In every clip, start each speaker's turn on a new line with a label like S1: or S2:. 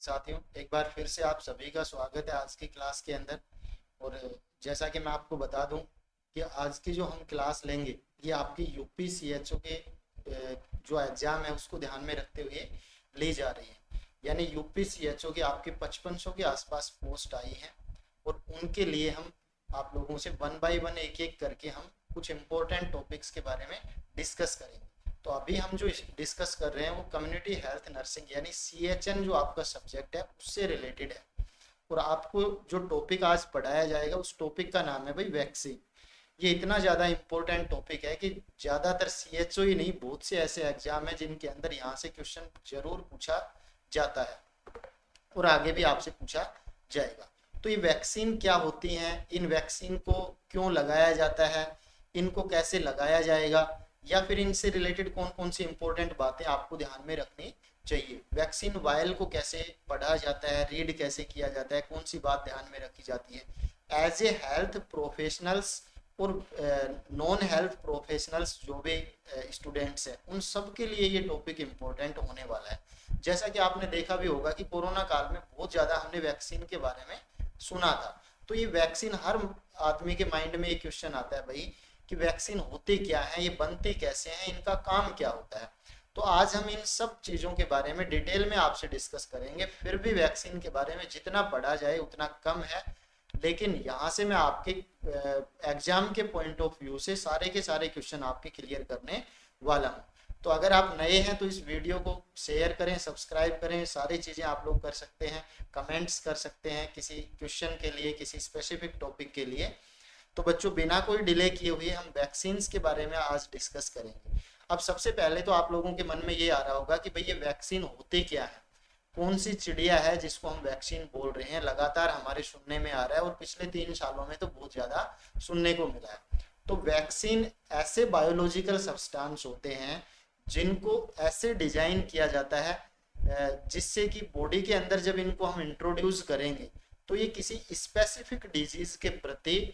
S1: साथियों, एक बार फिर से आप सभी का स्वागत है आज की क्लास के अंदर। और जैसा कि मैं आपको बता दूं कि आज की जो हम क्लास लेंगे ये आपकी यूपी सीएचओ के जो एग्ज़ाम है उसको ध्यान में रखते हुए ली जा रही है। यानी यूपी सीएचओ की आपके 5500 के आसपास पोस्ट आई हैं और उनके लिए हम आप लोगों से वन बाय वन एक एक करके हम कुछ इम्पोर्टेंट टॉपिक्स के बारे में डिस्कस करेंगे। तो अभी हम जो डिस्कस कर रहे हैं वो कम्युनिटी हेल्थ नर्सिंग यानी सीएचएन जो आपका सब्जेक्ट है उससे रिलेटेड है। और आपको जो टॉपिक आज पढ़ाया जाएगा उस टॉपिक का नाम है भाई वैक्सीन। ये इतना ज़्यादा इम्पोर्टेंट टॉपिक है कि ज़्यादातर सीएचओ ही नहीं, बहुत से ऐसे एग्जाम है जिनके अंदर यहाँ से क्वेश्चन जरूर पूछा जाता है और आगे भी आपसे पूछा जाएगा। तो ये वैक्सीन क्या होती हैं, इन वैक्सीन को क्यों लगाया जाता है, इनको कैसे लगाया जाएगा, या फिर इनसे रिलेटेड कौन कौन सी इंपॉर्टेंट बातें आपको ध्यान में रखनी चाहिए। वैक्सीन वायल को कैसे पढ़ा जाता है, रीड कैसे किया जाता है, कौन सी बात ध्यान में रखी जाती है एज ए हेल्थ प्रोफेशनल्स और नॉन हेल्थ प्रोफेशनल्स जो भी स्टूडेंट्स हैं उन सब के लिए ये टॉपिक इम्पोर्टेंट होने वाला है। जैसा कि आपने देखा भी होगा कि कोरोना काल में बहुत ज़्यादा हमने वैक्सीन के बारे में सुना था। तो ये वैक्सीन हर आदमी के माइंड में एक क्वेश्चन आता है भाई कि वैक्सीन होते क्या है, ये बनते कैसे हैं, इनका काम क्या होता है। तो आज हम इन सब चीज़ों के बारे में डिटेल में आपसे डिस्कस करेंगे। फिर भी वैक्सीन के बारे में जितना पढ़ा जाए उतना कम है, लेकिन यहाँ से मैं आपके एग्जाम के पॉइंट ऑफ व्यू से सारे के सारे क्वेश्चन आपके क्लियर करने वाला हूँ। तो अगर आप नए हैं तो इस वीडियो को शेयर करें, सब्सक्राइब करें, सारी चीज़ें आप लोग कर सकते हैं, कमेंट्स कर सकते हैं किसी क्वेश्चन के लिए, किसी स्पेसिफिक टॉपिक के लिए। तो बच्चों, बिना कोई डिले किए हुए हम वैक्सीन्स के बारे में आज डिस्कस करेंगे। अब सबसे पहले तो आप लोगों के मन में ये आ रहा होगा कि भाई ये वैक्सीन होते क्या है, कौन सी चिड़िया है जिसको हम वैक्सीन बोल रहे हैं। लगातार हमारे सुनने में आ रहा है और पिछले 3 सालों में तो बहुत ज़्यादा सुनने को मिला है। तो वैक्सीन ऐसे बायोलॉजिकल सब्सटेंस होते हैं जिनको ऐसे डिजाइन किया जाता है जिससे कि बॉडी के अंदर जब इनको हम इंट्रोड्यूस करेंगे तो ये किसी स्पेसिफिक डिजीज के प्रति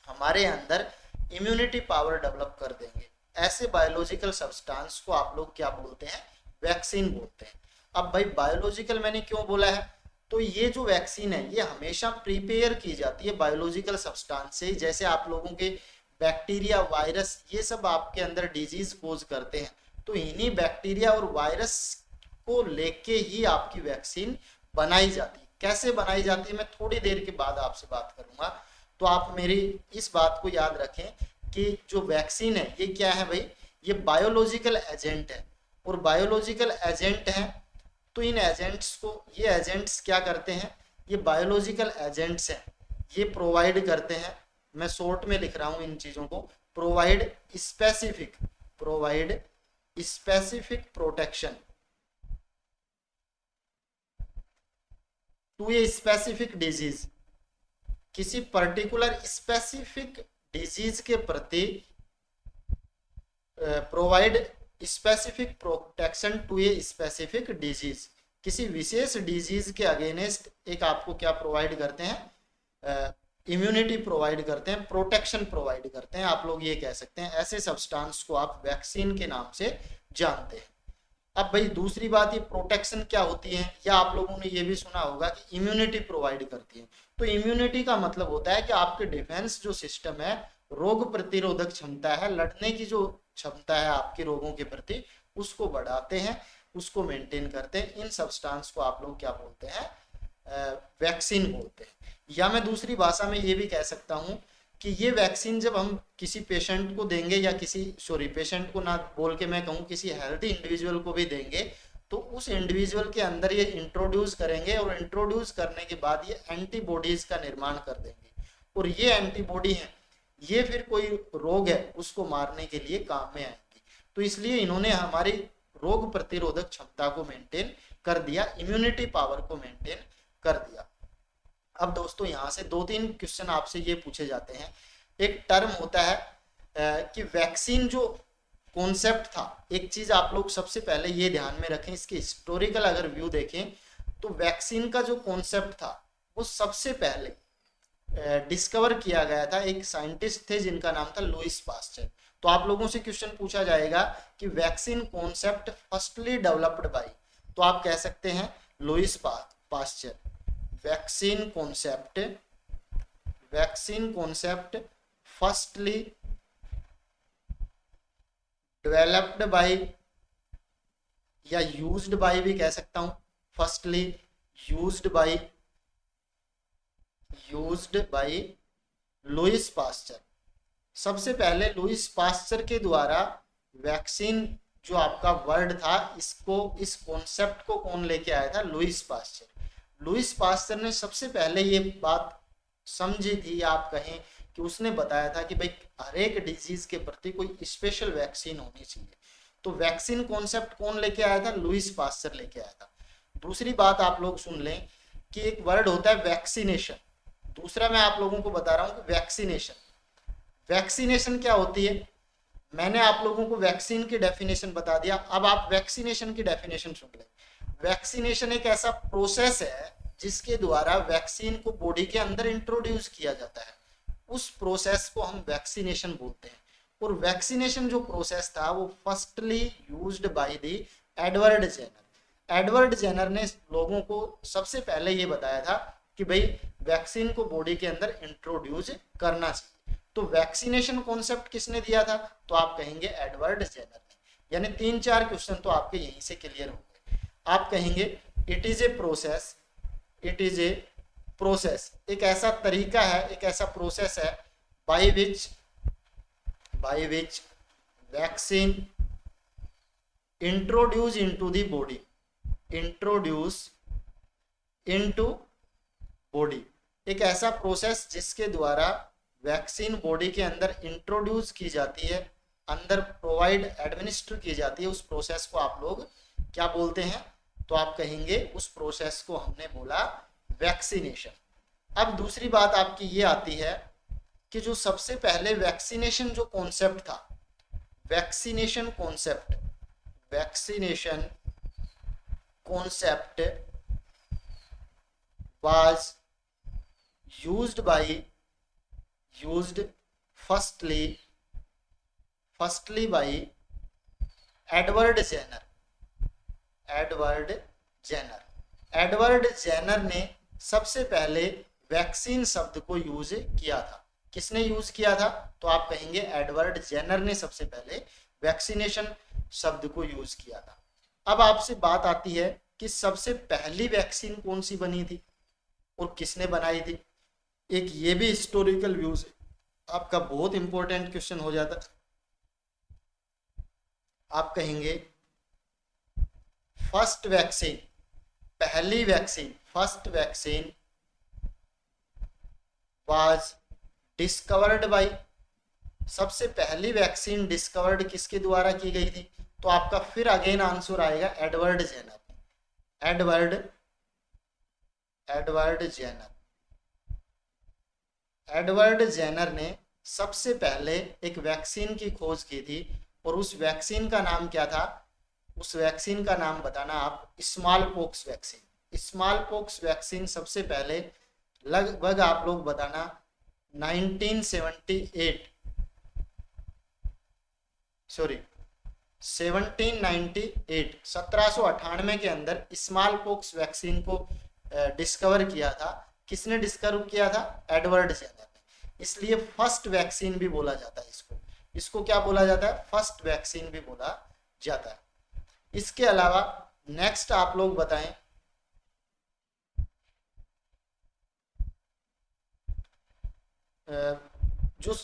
S1: हमारे अंदर इम्यूनिटी पावर डेवलप कर देंगे। ऐसे बायोलॉजिकल सब्सटेंस को आप लोग क्या बोलते हैं, वैक्सीन बोलते हैं। अब भाई बायोलॉजिकल मैंने क्यों बोला है, तो ये जो वैक्सीन है ये हमेशा प्रिपेयर की जाती है बायोलॉजिकल सब्सटेंस से। जैसे आप लोगों के बैक्टीरिया, वायरस, ये सब आपके अंदर डिजीज कोज करते हैं, तो इन्हीं बैक्टीरिया और वायरस को लेके ही आपकी वैक्सीन बनाई जाती है। कैसे बनाई जाती है मैं थोड़ी देर के बाद आपसे बात करूंगा। तो आप मेरी इस बात को याद रखें कि जो वैक्सीन है ये क्या है भाई, ये बायोलॉजिकल एजेंट है। और बायोलॉजिकल एजेंट है तो इन एजेंट्स को, ये एजेंट्स क्या करते हैं, ये बायोलॉजिकल एजेंट्स हैं, ये प्रोवाइड करते हैं, मैं शॉर्ट में लिख रहा हूं इन चीजों को, provide specific protection to a specific disease. किसी पर्टिकुलर स्पेसिफिक डिजीज के प्रति provide specific protection to a specific disease. किसी विशेष डिजीज के अगेंस्ट एक आपको क्या प्रोवाइड करते हैं, इम्यूनिटी प्रोवाइड करते हैं, प्रोटेक्शन प्रोवाइड करते हैं, आप लोग ये कह सकते हैं। ऐसे सब्सटेंस को आप वैक्सीन के नाम से जानते हैं। अब भाई दूसरी बात, ये प्रोटेक्शन क्या होती है, या आप लोगों ने ये भी सुना होगा कि इम्यूनिटी प्रोवाइड करती है। तो इम्यूनिटी का मतलब होता है कि आपके डिफेंस जो सिस्टम है, रोग प्रतिरोधक क्षमता है, लड़ने की जो क्षमता है आपके रोगों के प्रति, उसको बढ़ाते हैं, उसको मेंटेन करते हैं। इन सब्सटेंस को आप लोग क्या बोलते हैं, वैक्सीन बोलते हैं। या मैं दूसरी भाषा में ये भी कह सकता हूँ कि ये वैक्सीन जब हम किसी पेशेंट को देंगे, या पेशेंट को ना बोल के मैं कहूँ किसी हेल्थी इंडिविजुअल को भी देंगे, तो उस इंडिविजुअल के अंदर ये इंट्रोड्यूस करेंगे और इंट्रोड्यूस करने के बाद ये एंटीबॉडीज का निर्माण कर देंगे। और ये एंटीबॉडी है, ये फिर कोई रोग है उसको मारने के लिए काम में आएंगी। तो इसलिए इन्होंने हमारी रोग प्रतिरोधक क्षमता को मेंटेन कर दिया, इम्यूनिटी पावर को मेंटेन कर दिया। अब दोस्तों यहाँ से 2-3 क्वेश्चन आपसे ये पूछे जाते हैं। एक टर्म होता है कि वैक्सीन जो कॉन्सेप्ट था, एक चीज आप लोग सबसे पहले ये ध्यान में रखें, इसके हिस्टोरिकल अगर व्यू देखें तो वैक्सीन का जो कॉन्सेप्ट था वो सबसे पहले डिस्कवर किया गया था, एक साइंटिस्ट थे जिनका नाम था लुइस पास्चर। तो आप लोगों से क्वेश्चन पूछा जाएगा कि vaccine concept firstly developed by, तो आप कह सकते हैं Lewis pasture. Vaccine concept firstly developed by या यूज्ड बाय भी कह सकता हूं, firstly used bye Lewis pasture. सबसे पहले लुईस पास्चर के द्वारा वैक्सीन जो आपका वर्ड था, इस कॉन्सेप्ट को कौन लेके आया था? Lewis pasture. लुईस पास्चर ने सबसे पहले ये बात समझी थी, आप कहें कि उसने बताया था कि भाई हर एक डिजीज के प्रति कोई स्पेशल वैक्सीन होनी चाहिए। तो वैक्सीन कॉन्सेप्ट कौन लेके आया था? लुईस पास्चर लेके आया था। दूसरी बात आप लोग सुन लें कि एक वर्ड होता है वैक्सीनेशन, दूसरा मैं आप लोगों को बता रहा हूं कि वैक्सीनेशन क्या होती है। मैंने आप लोगों को वैक्सीन की डेफिनेशन बता दिया, अब आप वैक्सीनेशन की डेफिनेशन सुन लें। वैक्सीनेशन एक ऐसा प्रोसेस है जिसके द्वारा वैक्सीन को बॉडी के अंदर इंट्रोड्यूस किया जाता है, उस प्रोसेस को हम वैक्सीनेशन बोलते हैं। और वैक्सीनेशन जो प्रोसेस था वो firstly used by the Edward Jenner. Edward Jenner ने लोगों को सबसे पहले ये बताया था कि भाई वैक्सीन को बॉडी के अंदर इंट्रोड्यूस करना चाहिए। तो वैक्सीनेशन कॉन्सेप्ट किसने दिया था? तो आप कहेंगे एडवर्ड जेनर ने। यानी 3-4 क्वेश्चन तो आपके यहीं से क्लियर हो गए। आप कहेंगे इट इज ए प्रोसेस, एक ऐसा तरीका है, एक ऐसा प्रोसेस है by which vaccine introduce into body, एक ऐसा प्रोसेस जिसके द्वारा वैक्सीन बॉडी के अंदर इंट्रोड्यूस की जाती है, अंदर प्रोवाइड एडमिनिस्टर की जाती है। उस प्रोसेस को आप लोग क्या बोलते हैं? तो आप कहेंगे उस प्रोसेस को हमने बोला वैक्सीनेशन। अब दूसरी बात आपकी ये आती है कि जो सबसे पहले वैक्सीनेशन जो कॉन्सेप्ट था, vaccination concept was used firstly by Edward Jenner ने सबसे पहले वैक्सीन शब्द को यूज किया था। किसने यूज किया था? तो आप कहेंगे एडवर्ड जेनर ने सबसे पहले वैक्सीनेशन शब्द को यूज किया था। अब आपसे बात आती है कि सबसे पहली वैक्सीन कौन सी बनी थी और किसने बनाई थी। एक ये भी हिस्टोरिकल व्यूज आपका बहुत इंपॉर्टेंट क्वेश्चन हो जाता। आप कहेंगे first vaccine was discovered by, सबसे पहली वैक्सीन डिस्कवर्ड किसके द्वारा की गई थी? तो आपका फिर अगेन आंसर आएगा एडवर्ड जेनर ने सबसे पहले एक वैक्सीन की खोज की थी और उस वैक्सीन का नाम क्या था? उस वैक्सीन का नाम बताना आप, स्मॉल पोक्स वैक्सीन सबसे पहले लगभग आप लोग बताना 1798 के अंदर स्मॉल पोक्स वैक्सीन को डिस्कवर किया था। किसने डिस्कवर किया था? एडवर्ड जेनर ने। इसलिए फर्स्ट वैक्सीन भी बोला जाता है इसको क्या बोला जाता है? फर्स्ट वैक्सीन भी बोला जाता है। इसके अलावा नेक्स्ट आप लोग बताएं, जो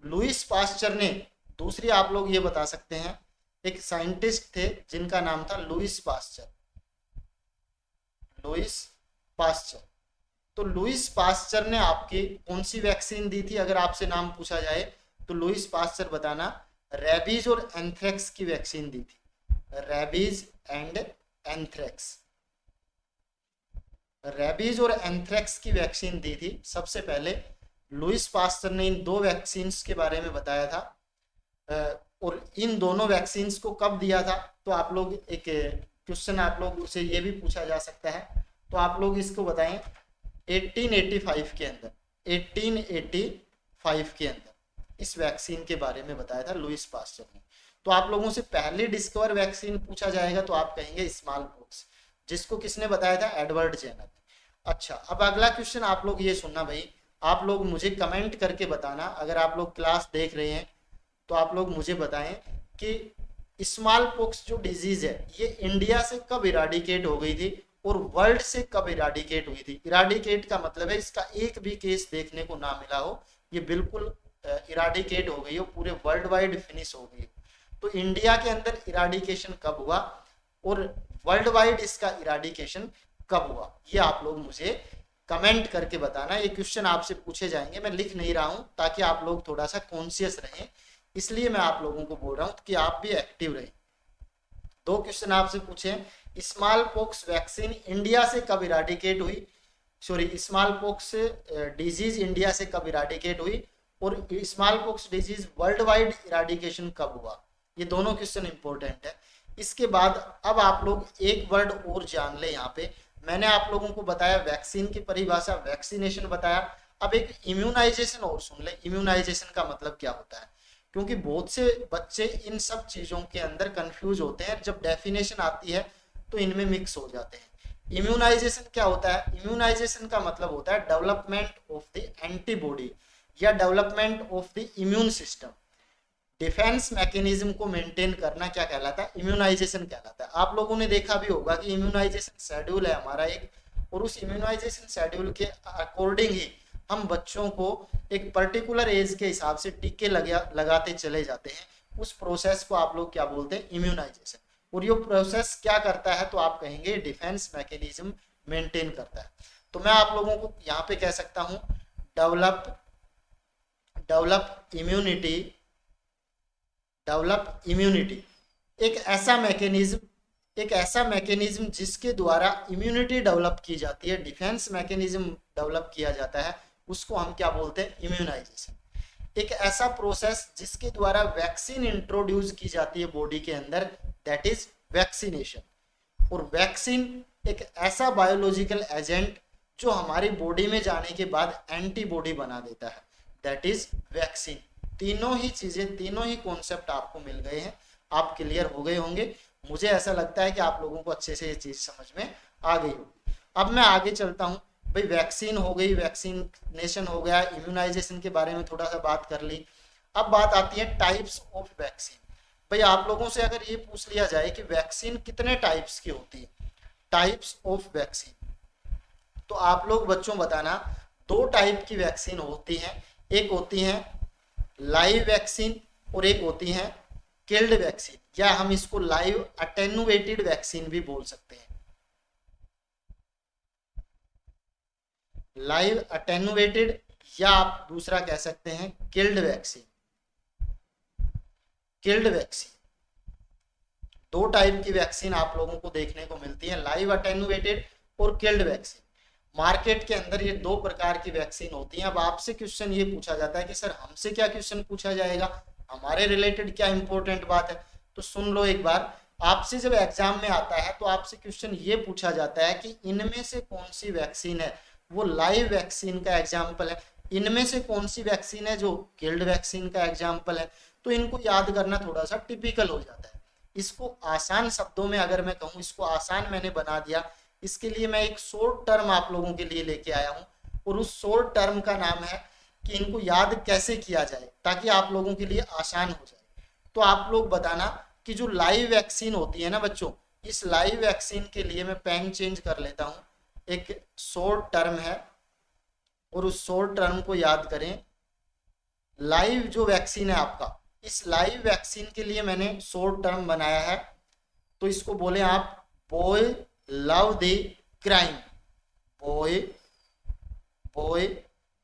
S1: लुईस पास्चर ने, दूसरी आप लोग ये बता सकते हैं, एक साइंटिस्ट थे जिनका नाम था लुईस पास्चर। तो लुईस पास्चर ने आपकी कौन सी वैक्सीन दी थी? अगर आपसे नाम पूछा जाए तो लुईस पास्चर बताना रेबीज और एंथ्रेक्स की वैक्सीन दी थी। रेबीज और एंथ्रेक्स की वैक्सीन दी थी सबसे पहले। लुईस पास्चर ने इन दो वैक्सीन्स के बारे में बताया था। और इन दोनों वैक्सीन्स को कब दिया था? तो आप लोग एक क्वेश्चन आप लोग से ये भी पूछा जा सकता है, तो आप लोग इसको बताएं 1885 के अंदर, 1885 के अंदर इस वैक्सीन के बारे में बताया था लुईस पास्चर ने। तो आप लोगों से पहले डिस्कवर वैक्सीन पूछा जाएगा तो आप कहेंगे स्मॉल पॉक्स। जिसको किसने बताया था? Edward Jenner. अच्छा, अब अगला क्वेश्चन आप लोग ये सुनना भाई, आप लोग मुझे कमेंट करके बताना, अगर आप लोग क्लास देख रहे हैं तो आप लोग मुझे बताएं कि स्मॉल पॉक्स जो डिजीज है ये इंडिया से कब इराडिकेट हो गई थी और वर्ल्ड से कब इराडिकेट हुई थी? इराडिकेट का मतलब है इसका एक भी केस देखने को ना मिला हो, ये बिल्कुल इराडिकेट हो गई हो, पूरे वर्ल्ड वाइड फिनिश हो गई। तो इंडिया के अंदर इराडिकेशन कब हुआ और वर्ल्ड वाइड इसका इराडिकेशन कब हुआ, ये आप लोग मुझे कमेंट करके बताना। ये क्वेश्चन आपसे पूछे जाएंगे, मैं लिख नहीं रहा हूं ताकि आप लोग थोड़ा सा कॉन्शियस रहें, इसलिए मैं आप लोगों को बोल रहा हूं कि आप भी एक्टिव रहें। दो क्वेश्चन आपसे पूछे, स्मॉल पॉक्स वैक्सीन इंडिया से कब इराडिकेट हुई, sorry small pox disease India से कब इराडिकेट हुई और small pox disease world wide eradication कब हुआ, ये दोनों क्वेश्चन इंपॉर्टेंट है। इसके बाद अब आप लोग एक वर्ड और जान ले, यहाँ पे मैंने आप लोगों को बताया वैक्सीन की परिभाषा, वैक्सीनेशन बताया, अब एक इम्यूनाइजेशन और सुन ले, इम्यूनाइजेशन का मतलब क्या होता है, क्योंकि बहुत से बच्चे इन सब चीजों के अंदर कंफ्यूज होते हैं, जब डेफिनेशन आती है तो इनमें मिक्स हो जाते हैं। इम्यूनाइजेशन क्या होता है? इम्यूनाइजेशन का मतलब होता है डेवलपमेंट ऑफ द एंटीबॉडी या development of the immune system. Defence mechanism को मेंटेन करना क्या कहलाता है? इम्यूनाइजेशन कहलाता है। आप लोगों ने देखा भी होगा कि इम्यूनाइजेशन शेड्यूल है हमारा एक, और उस इम्यूनाइजेशन शेड्यूल के अकॉर्डिंग ही हम बच्चों को एक पर्टिकुलर एज के हिसाब से टीके लगाते चले जाते हैं। उस प्रोसेस को आप लोग क्या बोलते हैं? इम्यूनाइजेशन। और ये प्रोसेस क्या करता है? तो आप कहेंगे डिफेंस मैकेनिज्म मेंटेन करता है। तो मैं आप लोगों को यहाँ पे कह सकता हूँ डेवलप इम्यूनिटी, डेवलप इम्यूनिटी एक ऐसा मैकेनिज्म जिसके द्वारा इम्यूनिटी डेवलप की जाती है, डिफेंस मैकेनिज्म डेवलप किया जाता है, उसको हम क्या बोलते हैं? इम्यूनाइजेशन। एक ऐसा प्रोसेस जिसके द्वारा वैक्सीन इंट्रोड्यूस की जाती है बॉडी के अंदर, दैट इज वैक्सीनेशन। और वैक्सीन एक ऐसा बायोलॉजिकल एजेंट जो हमारी बॉडी में जाने के बाद एंटीबॉडी बना देता है, दैट इज वैक्सीन। तीनों ही चीजें, तीनों ही कॉन्सेप्ट आपको मिल गए हैं, आप क्लियर हो गए होंगे। मुझे ऐसा लगता है कि आप लोगों को अच्छे से ये चीज समझ में आ गई होगी। अब मैं आगे चलता हूँ भाई, वैक्सीन हो गई, वैक्सीनेशन हो गया, इम्यूनाइजेशन के बारे में थोड़ा सा बात कर ली। अब बात आती है टाइप्स ऑफ वैक्सीन। भाई आप लोगों से अगर ये पूछ लिया जाए कि वैक्सीन कितने टाइप्स की होती है, टाइप्स ऑफ वैक्सीन, तो आप लोग बच्चों बताना, दो टाइप की वैक्सीन होती हैं, एक होती है लाइव वैक्सीन और एक होती है किल्ड वैक्सीन, या हम इसको लाइव अटेनुएटेड वैक्सीन भी बोल सकते हैं। लाइव अटेनुएटेड, या आप दूसरा कह सकते हैं किल्ड वैक्सीन। किल्ड वैक्सीन, दो टाइप की वैक्सीन आप लोगों को देखने को मिलती है, लाइव अटेनुएटेड और किल्ड वैक्सीन। मार्केट के अंदर ये दो प्रकार की वैक्सीन होती हैं। अब आपसे क्वेश्चन ये पूछा जाता है कि सर हमसे क्या क्वेश्चन पूछा जाएगा, हमारे रिलेटेड क्या इंपॉर्टेंट बात है, तो सुन लो एक बार। आपसे जब एग्जाम में आता है तो आपसे क्वेश्चन ये पूछा जाता है कि इनमें से कौन सी वैक्सीन है वो लाइव वैक्सीन का एग्जाम्पल है, इनमें से कौन सी वैक्सीन है जो किल्ड वैक्सीन का एग्जाम्पल है। तो इनको याद करना थोड़ा सा टिपिकल हो जाता है। इसको आसान शब्दों में अगर मैं कहूँ, इसको आसान मैंने बना दिया, इसके लिए मैं एक शॉर्ट टर्म आप लोगों के लिए लेके आया हूँ, और उस शॉर्ट टर्म का नाम है कि इनको याद कैसे किया जाए ताकि आप लोगों के लिए आसान हो जाए। तो आप लोग बताना कि जो लाइव वैक्सीन होती है ना बच्चों, इस लाइव वैक्सीन के लिए मैं पेन चेंज कर लेता हूँ, एक शॉर्ट टर्म है और उस शॉर्ट टर्म को याद करें। लाइव जो वैक्सीन है आपका, इस लाइव वैक्सीन के लिए मैंने शॉर्ट टर्म बनाया है, तो इसको बोले आप boy love the crime, boy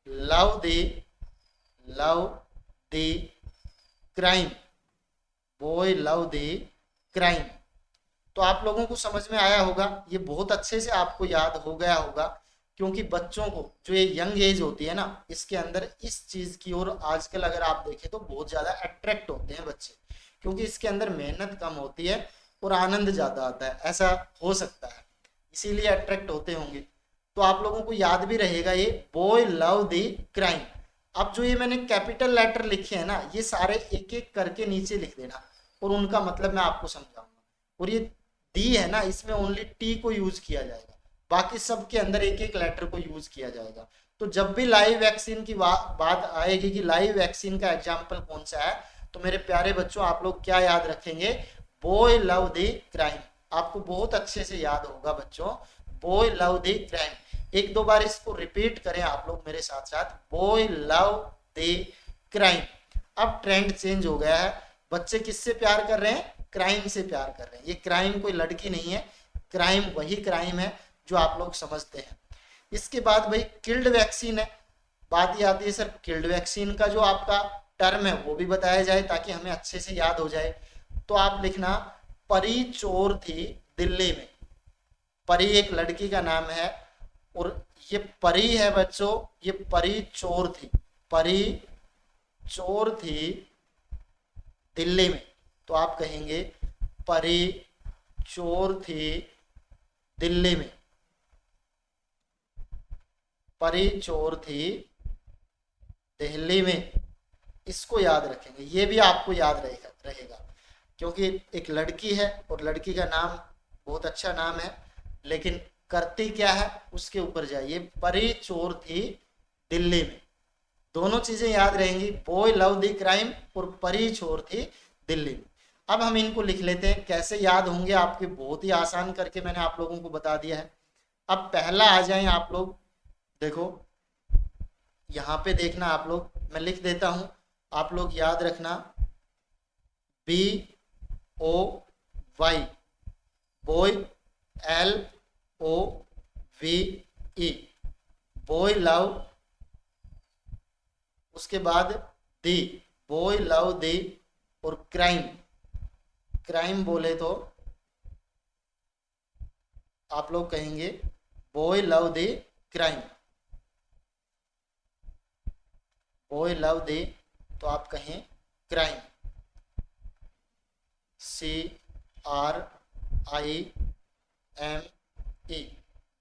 S1: love the crime, boy love the crime. तो आप लोगों को समझ में आया होगा, ये बहुत अच्छे से आपको याद हो गया होगा, क्योंकि बच्चों को जो ये यंग एज होती है ना, इसके अंदर इस चीज की ओर आजकल अगर आप देखें तो बहुत ज्यादा अट्रैक्ट होते हैं बच्चे, क्योंकि इसके अंदर मेहनत कम होती है और आनंद ज्यादा आता है, ऐसा हो सकता है, इसीलिए अट्रैक्ट होते होंगे। तो आप लोगों को याद भी रहेगा ये बॉय लव द क्राइम। अब जो ये मैंने कैपिटल लेटर लिखे हैं ना, ये सारे एक एक करके नीचे लिख देना और उनका मतलब मैं आपको समझाऊंगा। और ये दी है ना, इसमें ओनली टी को यूज किया जाएगा, बाकी सब के अंदर एक एक लेटर को यूज किया जाएगा। तो जब भी लाइव वैक्सीन की बात आएगी कि लाइव वैक्सीन का एग्जाम्पल कौन सा है, तो मेरे प्यारे बच्चों आप लोग क्या याद रखेंगे, बॉय लव द क्राइम। आपको बहुत अच्छे से याद होगा बच्चों, बॉय लव द क्राइम। एक दो बार इसको रिपीट करें आप लोग मेरे साथ साथ, बॉय लव द क्राइम। अब ट्रेंड चेंज हो गया है, बच्चे किससे प्यार कर रहे हैं, क्राइम से प्यार कर रहे हैं। ये क्राइम कोई लड़की नहीं है, क्राइम वही क्राइम है जो आप लोग समझते हैं। इसके बाद भाई किल्ड वैक्सीन है, बात ये आती है सर किल्ड वैक्सीन का जो आपका टर्म है वो भी बताया जाए ताकि हमें अच्छे से याद हो जाए। तो आप लिखना, परी चोर थी दिल्ली में। परी एक लड़की का नाम है और ये परी है बच्चों, ये परी चोर थी, परी चोर थी दिल्ली में। तो आप कहेंगे परी चोर थी दिल्ली में, परी चोर थी दिल्ली में। इसको याद रखेंगे, ये भी आपको याद रहेगा क्योंकि एक लड़की है और लड़की का नाम बहुत अच्छा नाम है, लेकिन करती क्या है उसके ऊपर जाइए, परी चोर थी दिल्ली में। दोनों चीजें याद रहेंगी, बॉय लव द क्राइम और परी चोर थी दिल्ली में। अब हम इनको लिख लेते हैं, कैसे याद होंगे आपके, बहुत ही आसान करके मैंने आप लोगों को बता दिया है। अब पहला आ जाए आप लोग, देखो यहाँ पे देखना आप लोग, मैं लिख देता हूं, आप लोग याद रखना, BOY boy, LOVE boy love, उसके बाद दी, बॉय लव दी, और क्राइम, क्राइम बोले तो आप लोग कहेंगे boy love the crime, boy love the तो आप कहें crime, CRIME,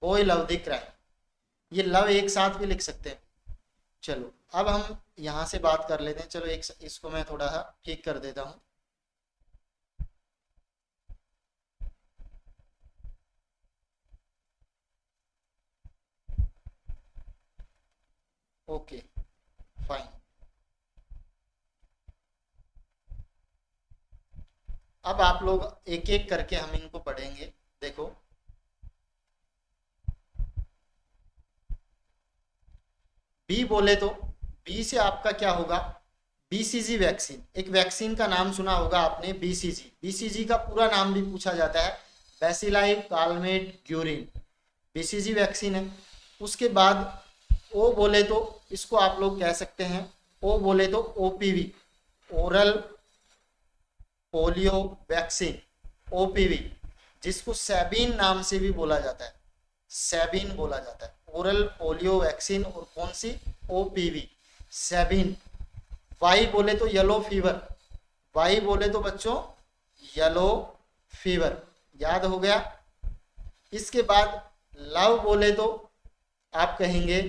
S1: boy love the crime. ये लव एक साथ भी लिख सकते हैं। चलो अब हम यहां से बात कर लेते हैं, चलो एक इसको मैं थोड़ा सा ठीक कर देता हूं। Okay fine. अब आप लोग एक एक करके हम इनको पढ़ेंगे। देखो बी बोले तो बी से आपका क्या होगा, BCG वैक्सीन। एक वैक्सीन का नाम सुना होगा आपने, BCG। BCG का पूरा नाम भी पूछा जाता है, bacilli Calmette Guérin, BCG vaccine है। उसके बाद ओ बोले तो इसको आप लोग कह सकते हैं, ओ बोले तो OPV, oral polio vaccine, OPV, जिसको सैबिन नाम से भी बोला जाता है, सैबिन बोला जाता है, ओरल पोलियो वैक्सीन। और कौन सी, OPV, सैबिन। वाई बोले तो येलो फीवर, वाई बोले तो बच्चों येलो फीवर, याद हो गया। इसके बाद लव बोले तो आप कहेंगे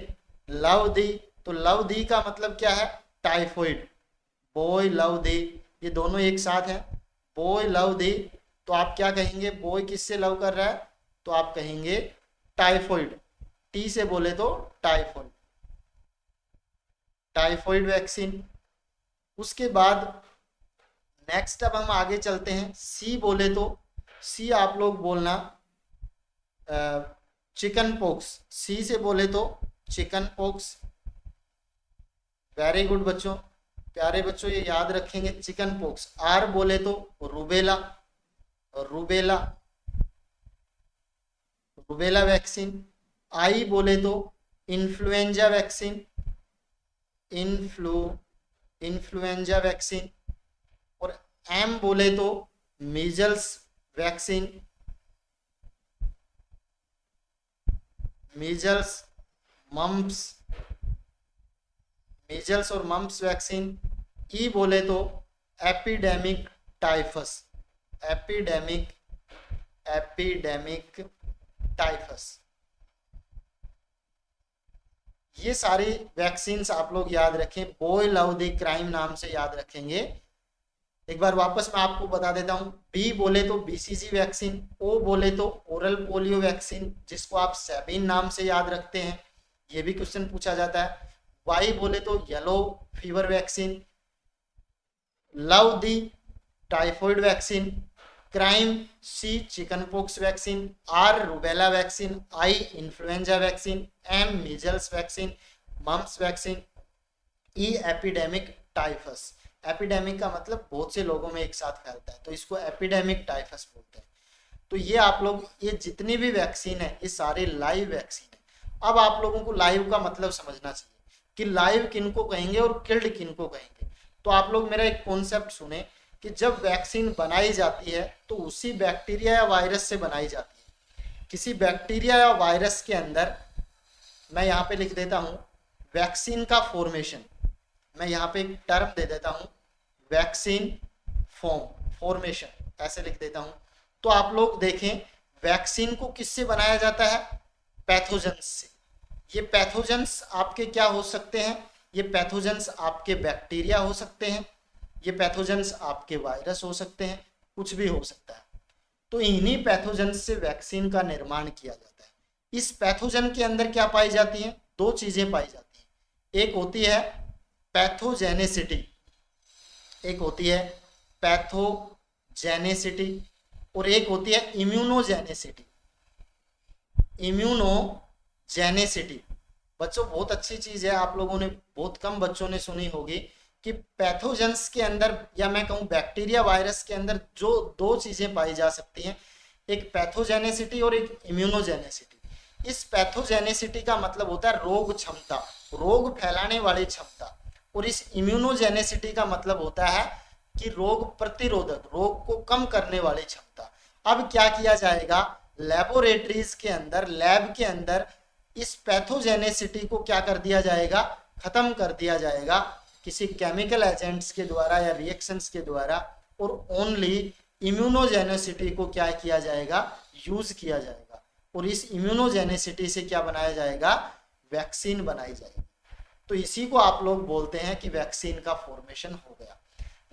S1: लव दी, तो लव दी का मतलब क्या है, टाइफॉइड, बॉय लव दी, ये दोनों एक साथ है, बॉय लव दी। तो आप क्या कहेंगे, बॉय किससे लव कर रहा है, तो आप कहेंगे टाइफॉइड, टी से बोले तो टाइफॉइड, टाइफॉइड वैक्सीन। उसके बाद नेक्स्ट अब हम आगे चलते हैं, सी बोले तो सी आप लोग बोलना चिकन पॉक्स, सी से बोले तो चिकन पॉक्स। वेरी गुड बच्चों, प्यारे बच्चों ये याद रखेंगे, चिकन पॉक्स। आर बोले तो रूबेला, रूबेला, रूबेला वैक्सीन। आई बोले तो इन्फ्लुएंजा वैक्सीन, इन्फ्लुएंजा वैक्सीन। और एम बोले तो measles vaccine, measles mumps, measles और मम्प्स वैक्सीन। ई बोले तो epidemic typhus, epidemic, epidemic typhus. ये सारी वैक्सीन्स आप लोग याद रखें, बॉय लव द क्राइम नाम से याद रखेंगे। एक बार वापस मैं आपको बता देता हूँ। बी बोले तो बीसीजी वैक्सीन, ओ बोले तो ओरल पोलियो वैक्सीन जिसको आप सेबिन नाम से याद रखते हैं, ये भी क्वेश्चन पूछा जाता है। वाई बोले तो yellow fever vaccine, love the typhoid vaccine, crime C chicken pox vaccine, R rubella vaccine, I influenza vaccine, M measles vaccine, mumps vaccine, E epidemic typhus. Epidemic का मतलब बहुत से लोगों में एक साथ फैलता है, तो इसको एपिडेमिक टाइफस बोलते हैं। तो ये आप लोग, ये जितनी भी वैक्सीन है ये सारी लाइव वैक्सीन है। अब आप लोगों को लाइव का मतलब समझना चाहिए कि लाइव किनको कहेंगे और किल्ड किनको कहेंगे। तो आप लोग मेरा एक कॉन्सेप्ट सुने कि जब वैक्सीन बनाई जाती है तो उसी बैक्टीरिया या वायरस से बनाई जाती है। किसी बैक्टीरिया या वायरस के अंदर, मैं यहाँ पे लिख देता हूँ वैक्सीन का फॉर्मेशन, मैं यहाँ पे एक टर्म दे देता हूँ वैक्सीन फॉर्मेशन, ऐसे लिख देता हूँ। तो आप लोग देखें वैक्सीन को किससे बनाया जाता है? पैथोजेंस से। ये पैथोजेंस आपके क्या हो सकते हैं? ये पैथोजेंस आपके बैक्टीरिया हो सकते हैं, ये पैथोजेंस आपके वायरस हो सकते हैं, कुछ भी हो सकता है। तो इन्हीं पैथोजेंस से वैक्सीन का निर्माण किया जाता है। इस पैथोजन के अंदर क्या पाई जाती हैं? दो चीजें पाई जाती हैं। एक होती है पैथोजेनेसिटी, एक होती है पैथोजेनेसिटी, और एक होती है इम्यूनोजेनेसिटी। इम्यूनोजेनेसिटी बच्चों बहुत अच्छी चीज है, आप लोगों ने, बहुत कम बच्चों ने सुनी होगी कि पैथोजेंस के अंदर, या मैं कहूं बैक्टीरिया वायरस के अंदर जो दो चीजें पाई जा सकती हैं, एक पैथोजेनेसिटी और एक इम्यूनोजेनेसिटी। इस पैथोजेनेसिटी का मतलब होता है रोग क्षमता, रोग फैलाने वाली क्षमता, और इस इम्यूनोजेनेसिटी का मतलब होता है कि रोग प्रतिरोधक, रोग को कम करने वाली क्षमता। अब क्या किया जाएगा? लैबोरेटरीज के अंदर, लैब के अंदर इस पैथोजेनेसिटी को क्या कर दिया जाएगा? खत्म कर दिया जाएगा किसी केमिकल एजेंट्स के द्वारा या रिएक्शंस के द्वारा, और ओनली इम्यूनोजेनेसिटी को क्या किया जाएगा? यूज किया जाएगा। और इस इम्यूनोजेनेसिटी से क्या बनाया जाएगा? वैक्सीन बनाई जाएगी। तो इसी को आप लोग बोलते हैं कि वैक्सीन का फॉर्मेशन हो गया।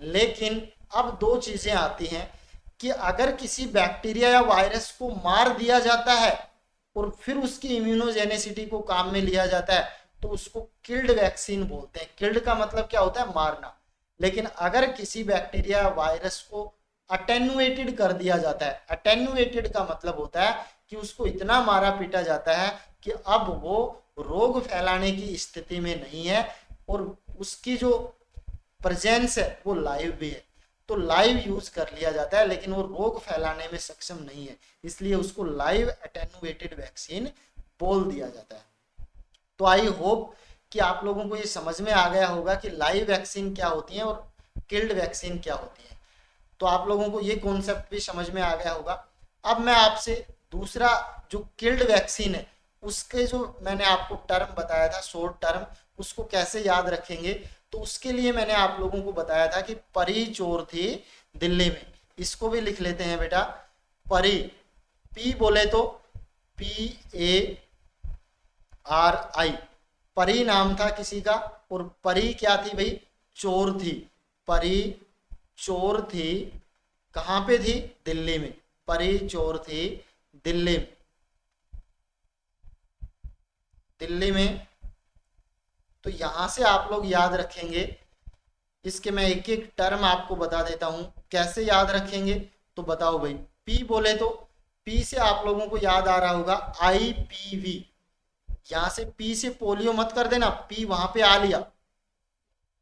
S1: लेकिन अब दो चीजें आती हैं कि अगर किसी बैक्टीरिया या वायरस को मार दिया जाता है और फिर उसकी इम्यूनोजेनेसिटी को काम में लिया जाता है तो उसको किल्ड वैक्सीन बोलते हैं। किल्ड का मतलब क्या होता है? मारना। लेकिन अगर किसी बैक्टीरिया वायरस को अटेन्युएटेड कर दिया जाता है, अटेन्युएटेड का मतलब होता है कि उसको इतना मारा पीटा जाता है कि अब वो रोग फैलाने की स्थिति में नहीं है और उसकी जो प्रेजेंस है वो लाइव भी है, तो लाइव यूज कर लिया जाता है, लेकिन वो रोग फैलाने में सक्षम नहीं है, इसलिए उसको लाइव एटेन्युएटेड वैक्सीन बोल दिया जाता है। तो आई होप कि आप लोगों को ये समझ में आ गया होगा कि लाइव वैक्सीन क्या होती है और किल्ड वैक्सीन क्या होती है। तो आप लोगों को ये कॉन्सेप्ट भी समझ में आ गया होगा। अब मैं आपसे दूसरा जो किल्ड वैक्सीन है उसके जो मैंने आपको टर्म बताया था, शॉर्ट टर्म, उसको कैसे याद रखेंगे, तो उसके लिए मैंने आप लोगों को बताया था कि परी चोर थी दिल्ली में। इसको भी लिख लेते हैं बेटा, परी, पी बोले तो PARI, परी नाम था किसी का, और परी क्या थी भाई? चोर थी। परी चोर थी, कहां पे थी? दिल्ली में। परी चोर थी दिल्ली में, दिल्ली में। तो यहां से आप लोग याद रखेंगे, इसके मैं एक एक टर्म आपको बता देता हूं कैसे याद रखेंगे। तो बताओ भाई, पी बोले तो पी से आप लोगों को याद आ रहा होगा IPV, यहां से पी से पोलियो मत कर देना, पी वहां पे आ लिया।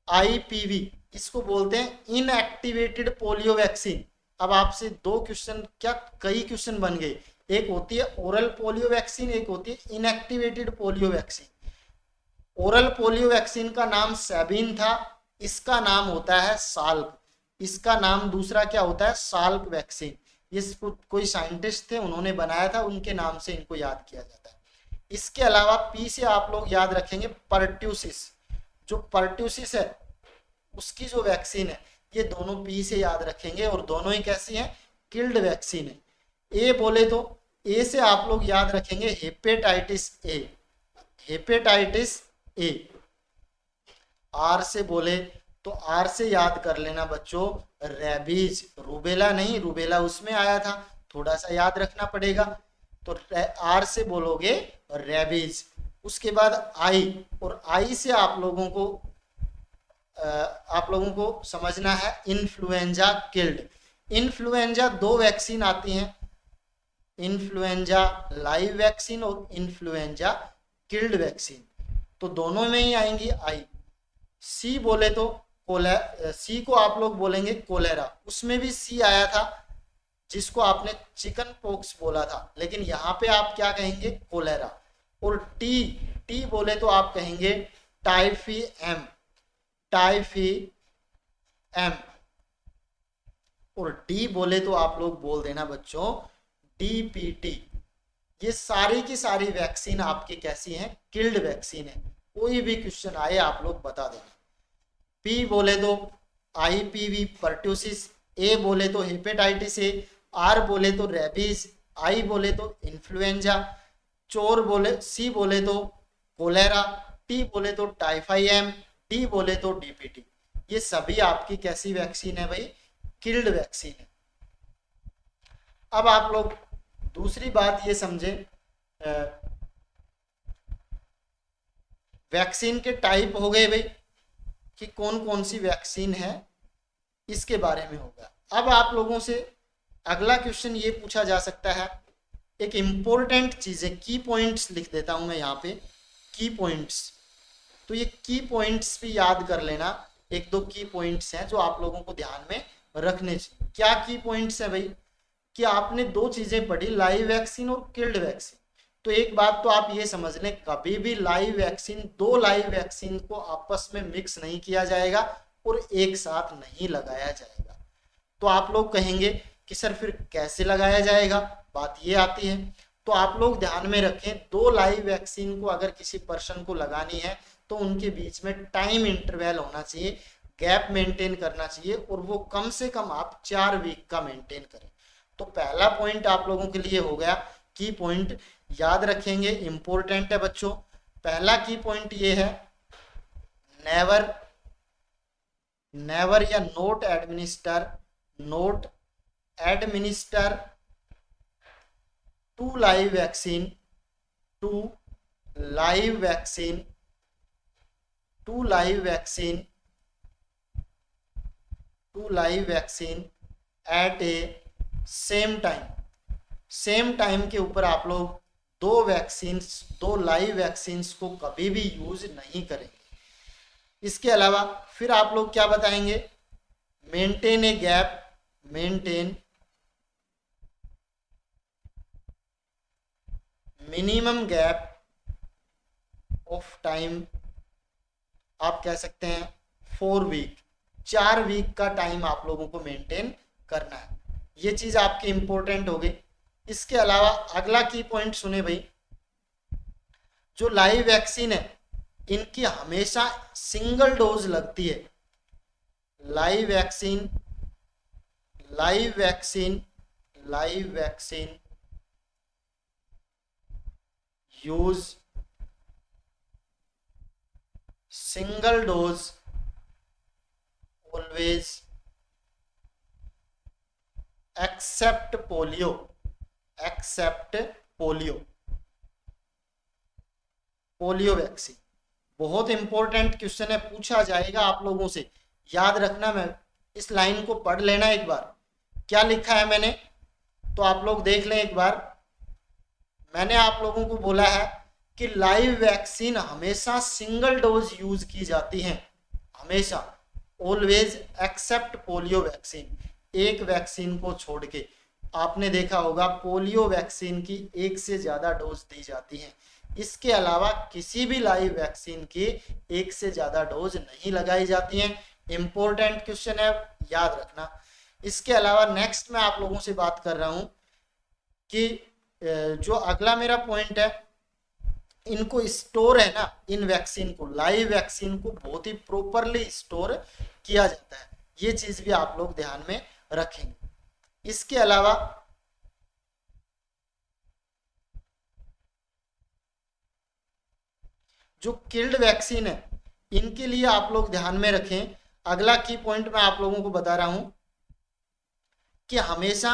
S1: IPV इसको बोलते हैं इनएक्टिवेटेड पोलियो वैक्सीन। अब आपसे दो क्वेश्चन, क्या कई क्वेश्चन बन गए, एक होती है ओरल पोलियो वैक्सीन, एक होती है inactivated polio vaccine. Oral polio vaccine का नाम सेबिन था, इसका नाम होता है साल्क, इसका नाम दूसरा क्या होता है? Salk vaccine. ये कोई साइंटिस्ट थे, उन्होंने बनाया था, उनके नाम से इनको याद किया जाता है। इसके अलावा पी से आप लोग याद रखेंगे पर्ट्यूसिस, जो पर्ट्यूसिस है उसकी जो वैक्सीन है, ये दोनों पी से याद रखेंगे और दोनों ही कैसी हैं? किल्ड वैक्सीन है। ए बोले तो ए से आप लोग याद रखेंगे hepatitis A, hepatitis A. R से बोले तो आर से याद कर लेना बच्चों रेबीज, रूबेला नहीं, रूबेला उसमें आया था, थोड़ा सा याद रखना पड़ेगा। तो आर से बोलोगे रेबीज। उसके बाद आई, और आई से आप लोगों को समझना है इन्फ्लुएंजा किल्ड। इन्फ्लुएंजा दो वैक्सीन आती हैं, इन्फ्लुएंजा लाइव वैक्सीन और इन्फ्लुएंजा किल्ड वैक्सीन, तो दोनों में ही आएंगी आई। सी बोले तो सी को आप लोग बोलेंगे कोलेरा, उसमें भी सी आया था जिसको आपने चिकन पॉक्स बोला था, लेकिन यहाँ पे आप क्या कहेंगे कोलेरा। और टी, टी बोले तो आप कहेंगे टाइफी एम, टाइफी एम। और डी बोले तो आप लोग बोल देना बच्चों डीपीटी। ये सारी की सारी वैक्सीन आपकी कैसी हैं, किल्ड वैक्सीन है। कोई भी क्वेश्चन आए आप लोग बता देना। पी बोले तो आईपीवी पर्ट्यूसिस, ए बोले तो हेपेटाइटिस ए, आर बोले तो रेबीज, आई बोले तो इन्फ्लुएंजा, चोर बोले सी बोले तो कोलेरा, टी बोले तो टाइफाइएम, डी बोले तो डीपीटी। ये सभी आपकी कैसी वैक्सीन है भाई, किल्ड वैक्सीन है। अब आप लोग दूसरी बात ये समझे, वैक्सीन के टाइप हो गए भाई कि कौन कौन सी वैक्सीन है, इसके बारे में होगा। अब आप लोगों से अगला क्वेश्चन ये पूछा जा सकता है, एक इंपॉर्टेंट चीजें, की पॉइंट्स लिख देता हूं मैं यहाँ पे, की पॉइंट्स। तो ये की पॉइंट्स भी याद कर लेना, एक दो की पॉइंट्स हैं जो आप लोगों को ध्यान में रखने चाहिए। क्या की पॉइंट्स है भाई, कि आपने दो चीजें पढ़ी, लाइव वैक्सीन और किल्ड वैक्सीन। तो एक बात तो आप ये समझ लें, कभी भी लाइव वैक्सीन, दो लाइव वैक्सीन को आपस में मिक्स नहीं किया जाएगा और एक साथ नहीं लगाया जाएगा। तो आप लोग कहेंगे कि सर फिर कैसे लगाया जाएगा, बात ये आती है। तो आप लोग ध्यान में रखें, दो लाइव वैक्सीन को अगर किसी पर्सन को लगानी है तो उनके बीच में टाइम इंटरवल होना चाहिए, गैप मेंटेन करना चाहिए, और वो कम से कम आप 4 वीक का मेंटेन करें। तो पहला पॉइंट आप लोगों के लिए हो गया, की पॉइंट याद रखेंगे, इंपॉर्टेंट है बच्चों। पहला की पॉइंट ये है, नेवर, नेवर या not administer, not administer two live vaccine, two live vaccine, two live vaccine, two live vaccine at a same time. Same time के ऊपर आप लोग दो वैक्सीन्स, दो लाइव वैक्सीन्स को कभी भी यूज नहीं करेंगे। इसके अलावा फिर आप लोग क्या बताएंगे, maintain a gap, maintain minimum gap of time, आप कह सकते हैं 4 वीक, 4 वीक का टाइम आप लोगों को मेंटेन करना है। ये चीज आपकी इंपॉर्टेंट हो गई। इसके अलावा अगला की पॉइंट सुने भाई, जो लाइव वैक्सीन है इनकी हमेशा सिंगल डोज लगती है। Live vaccine, live vaccine, live vaccine use single dose always except polio, except polio, polio vaccine. बहुत इंपॉर्टेंट क्वेश्चन है, पूछा जाएगा आप लोगों से, याद रखना। मैं इस लाइन को पढ़ लेना एक बार, क्या लिखा है मैंने, तो आप लोग देख लें एक बार। मैंने आप लोगों को बोला है कि लाइव वैक्सीन हमेशा सिंगल डोज यूज की जाती है, हमेशा, ऑलवेज एक्सेप्ट पोलियो वैक्सीन, एक वैक्सीन को छोड़ के। आपने देखा होगा पोलियो वैक्सीन की 1 से ज्यादा डोज दी जाती है, इसके अलावा किसी भी लाइव वैक्सीन की 1 से ज्यादा डोज नहीं लगाई जाती है। इंपॉर्टेंट क्वेश्चन है, याद रखना। इसके अलावा नेक्स्ट मैं आप लोगों से बात कर रहा हूं कि जो अगला मेरा पॉइंट है, इनको स्टोर है ना, इन वैक्सीन को, लाइव वैक्सीन को बहुत ही प्रॉपरली स्टोर किया जाता है, ये चीज भी आप लोग ध्यान में रखेंगे। इसके अलावा जो किल्ड वैक्सीन है इनके लिए आप लोग ध्यान में रखें, अगला की पॉइंट मैं आप लोगों को बता रहा हूं कि हमेशा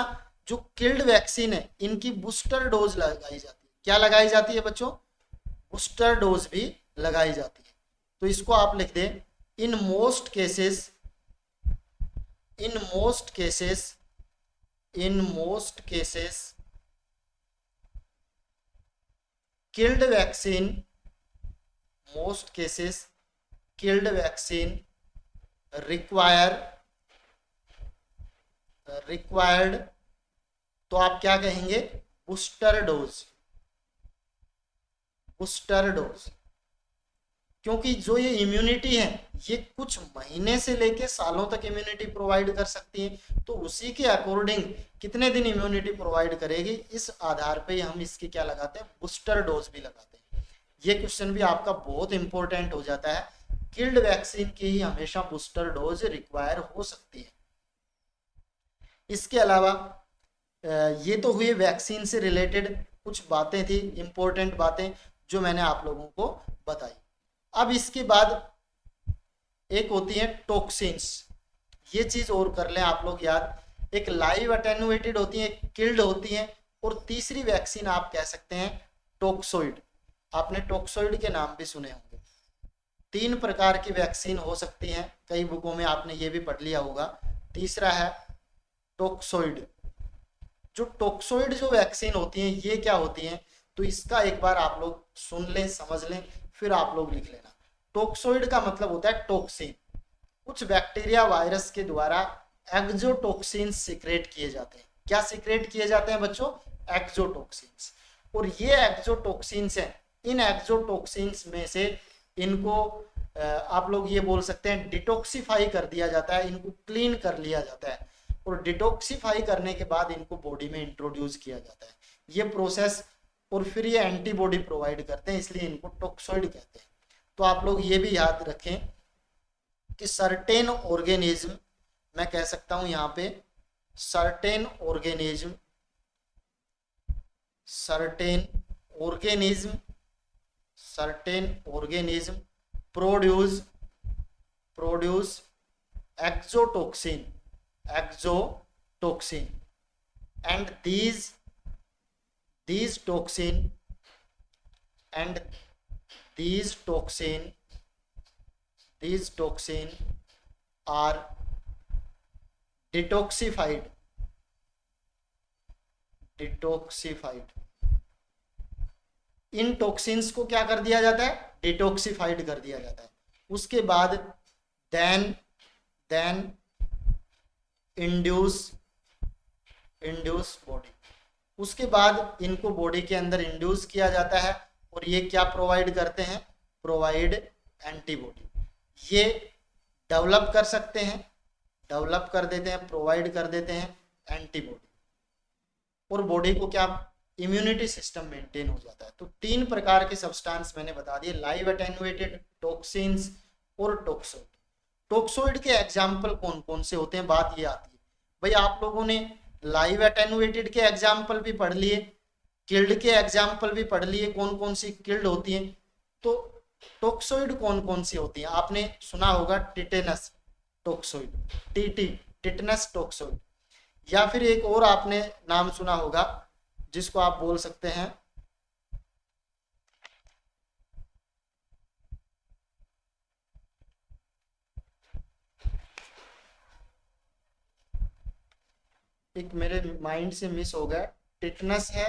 S1: जो किल्ड वैक्सीन है इनकी बूस्टर डोज लगाई जाती है। क्या लगाई जाती है बच्चों? बूस्टर डोज भी लगाई जाती है। तो इसको आप लिख दें, in most cases, in most cases, in most cases killed vaccine, most cases killed vaccine required, तो आप क्या कहेंगे? Booster dose, booster dose. क्योंकि जो ये इम्यूनिटी है ये कुछ महीने से लेके सालों तक इम्यूनिटी प्रोवाइड कर सकती है, तो उसी के अकॉर्डिंग कितने दिन इम्यूनिटी प्रोवाइड करेगी, इस आधार पे हम इसकी क्या लगाते हैं? बूस्टर डोज भी लगाते हैं। ये क्वेश्चन भी आपका बहुत इंपॉर्टेंट हो जाता है। किल्ड वैक्सीन की ही हमेशा बूस्टर डोज रिक्वायर हो सकती है। इसके अलावा ये तो हुई वैक्सीन से रिलेटेड कुछ बातें थी, इंपॉर्टेंट बातें जो मैंने आप लोगों को बताई। अब इसके बाद एक होती है टॉक्सिन्स। ये चीज और कर लें आप लोग याद, एक लाइव अटेनुएटेड होती है, एक किल्ड होती है, और तीसरी वैक्सीन आप कह सकते हैं टॉक्सोइड। आपने टॉक्सोइड के नाम भी सुने होंगे। 3 प्रकार की वैक्सीन हो सकती हैं, कई बुकों में आपने ये भी पढ़ लिया होगा। तीसरा है टॉक्सोइड। जो टॉक्सोइड जो वैक्सीन होती हैं ये क्या होती हैं, तो इसका एक बार आप लोग सुन लें, समझ लें, फिर आप लोग लिख लेना। टॉक्सोइड का मतलब होता है टॉक्सिन। कुछ बैक्टीरिया वायरस के द्वारा एक्सोटॉक्सिन सीक्रेट किए जाते हैं। क्या सीक्रेट किए जाते हैं बच्चों? एक्सोटॉक्सिन्स। और ये एक्सोटॉक्सिन्स हैं, इन एक्सोटॉक्सिन्स में से इनको आप लोग ये बोल सकते हैं डिटॉक्सिफाई कर दिया जाता है, इनको क्लीन कर लिया जाता है, और डिटॉक्सिफाई करने के बाद इनको बॉडी में इंट्रोड्यूस किया जाता है। ये प्रोसेस, और फिर ये एंटीबॉडी प्रोवाइड करते हैं, इसलिए इनको टॉक्सोइड कहते हैं। तो आप लोग ये भी याद रखें कि सर्टेन ऑर्गेनिज्म, मैं कह सकता हूं यहां पे certain organism, certain organism, certain organism produce exotoxin, exotoxin, and these toxin and these toxin are detoxified, in toxins को क्या कर दिया जाता है? डिटॉक्सिफाइड कर दिया जाता है। उसके बाद देन इंड्यूस बॉडी, उसके बाद इनको बॉडी के अंदर इंड्यूस किया जाता है, और ये क्या प्रोवाइड करते हैं? Provide antibody. ये डेवलप कर सकते हैं, डेवलप कर देते हैं, प्रोवाइड कर देते हैं एंटीबॉडी, और बॉडी को क्या इम्यूनिटी सिस्टम मेंटेन हो जाता है। तो 3 प्रकार के सब्सटेंस मैंने बता दिए, लाइव अटेनुएटेड, टॉक्सिन्स और टॉक्सोइड। टॉक्सोइड के एग्जाम्पल कौन कौन से होते हैं? बात ये आती है भाई, आप लोगों ने लाइव अटेनुएटेड के एग्जाम्पल भी पढ़ लिए, किल्ड के एग्जाम्पल भी पढ़ लिए, कौन कौन सी किल्ड होती हैं, तो टॉक्सोइड कौन कौन सी होती हैं? आपने सुना होगा टिटेनस टॉक्सोइड, टिटेनस टॉक्सोइड, या फिर एक और आपने नाम सुना होगा जिसको आप बोल सकते हैं एक मेरे माइंड से मिस हो गया, टिटनस है,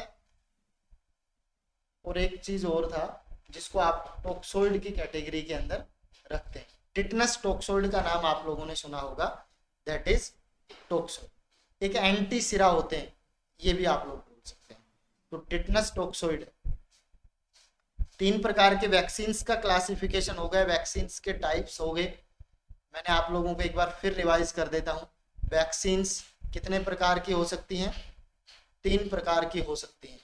S1: और एक चीज और था जिसको आप टॉक्सोइड की कैटेगरी के अंदर रखते हैं। टिटनस टॉक्सोइड का नाम आप लोगों ने सुना होगा, दैट इज टॉक्सोइड। एक एंटी सिरा होते हैं, ये भी आप लोग बोल सकते हैं। तो टिटनस टॉक्सोइड। 3 प्रकार के वैक्सीन्स का क्लासिफिकेशन हो गया, वैक्सीन्स के टाइप्स हो गए। मैंने आप लोगों को एक बार फिर रिवाइज कर देता हूँ। वैक्सीन्स कितने प्रकार की हो सकती हैं? 3 प्रकार की हो सकती हैं।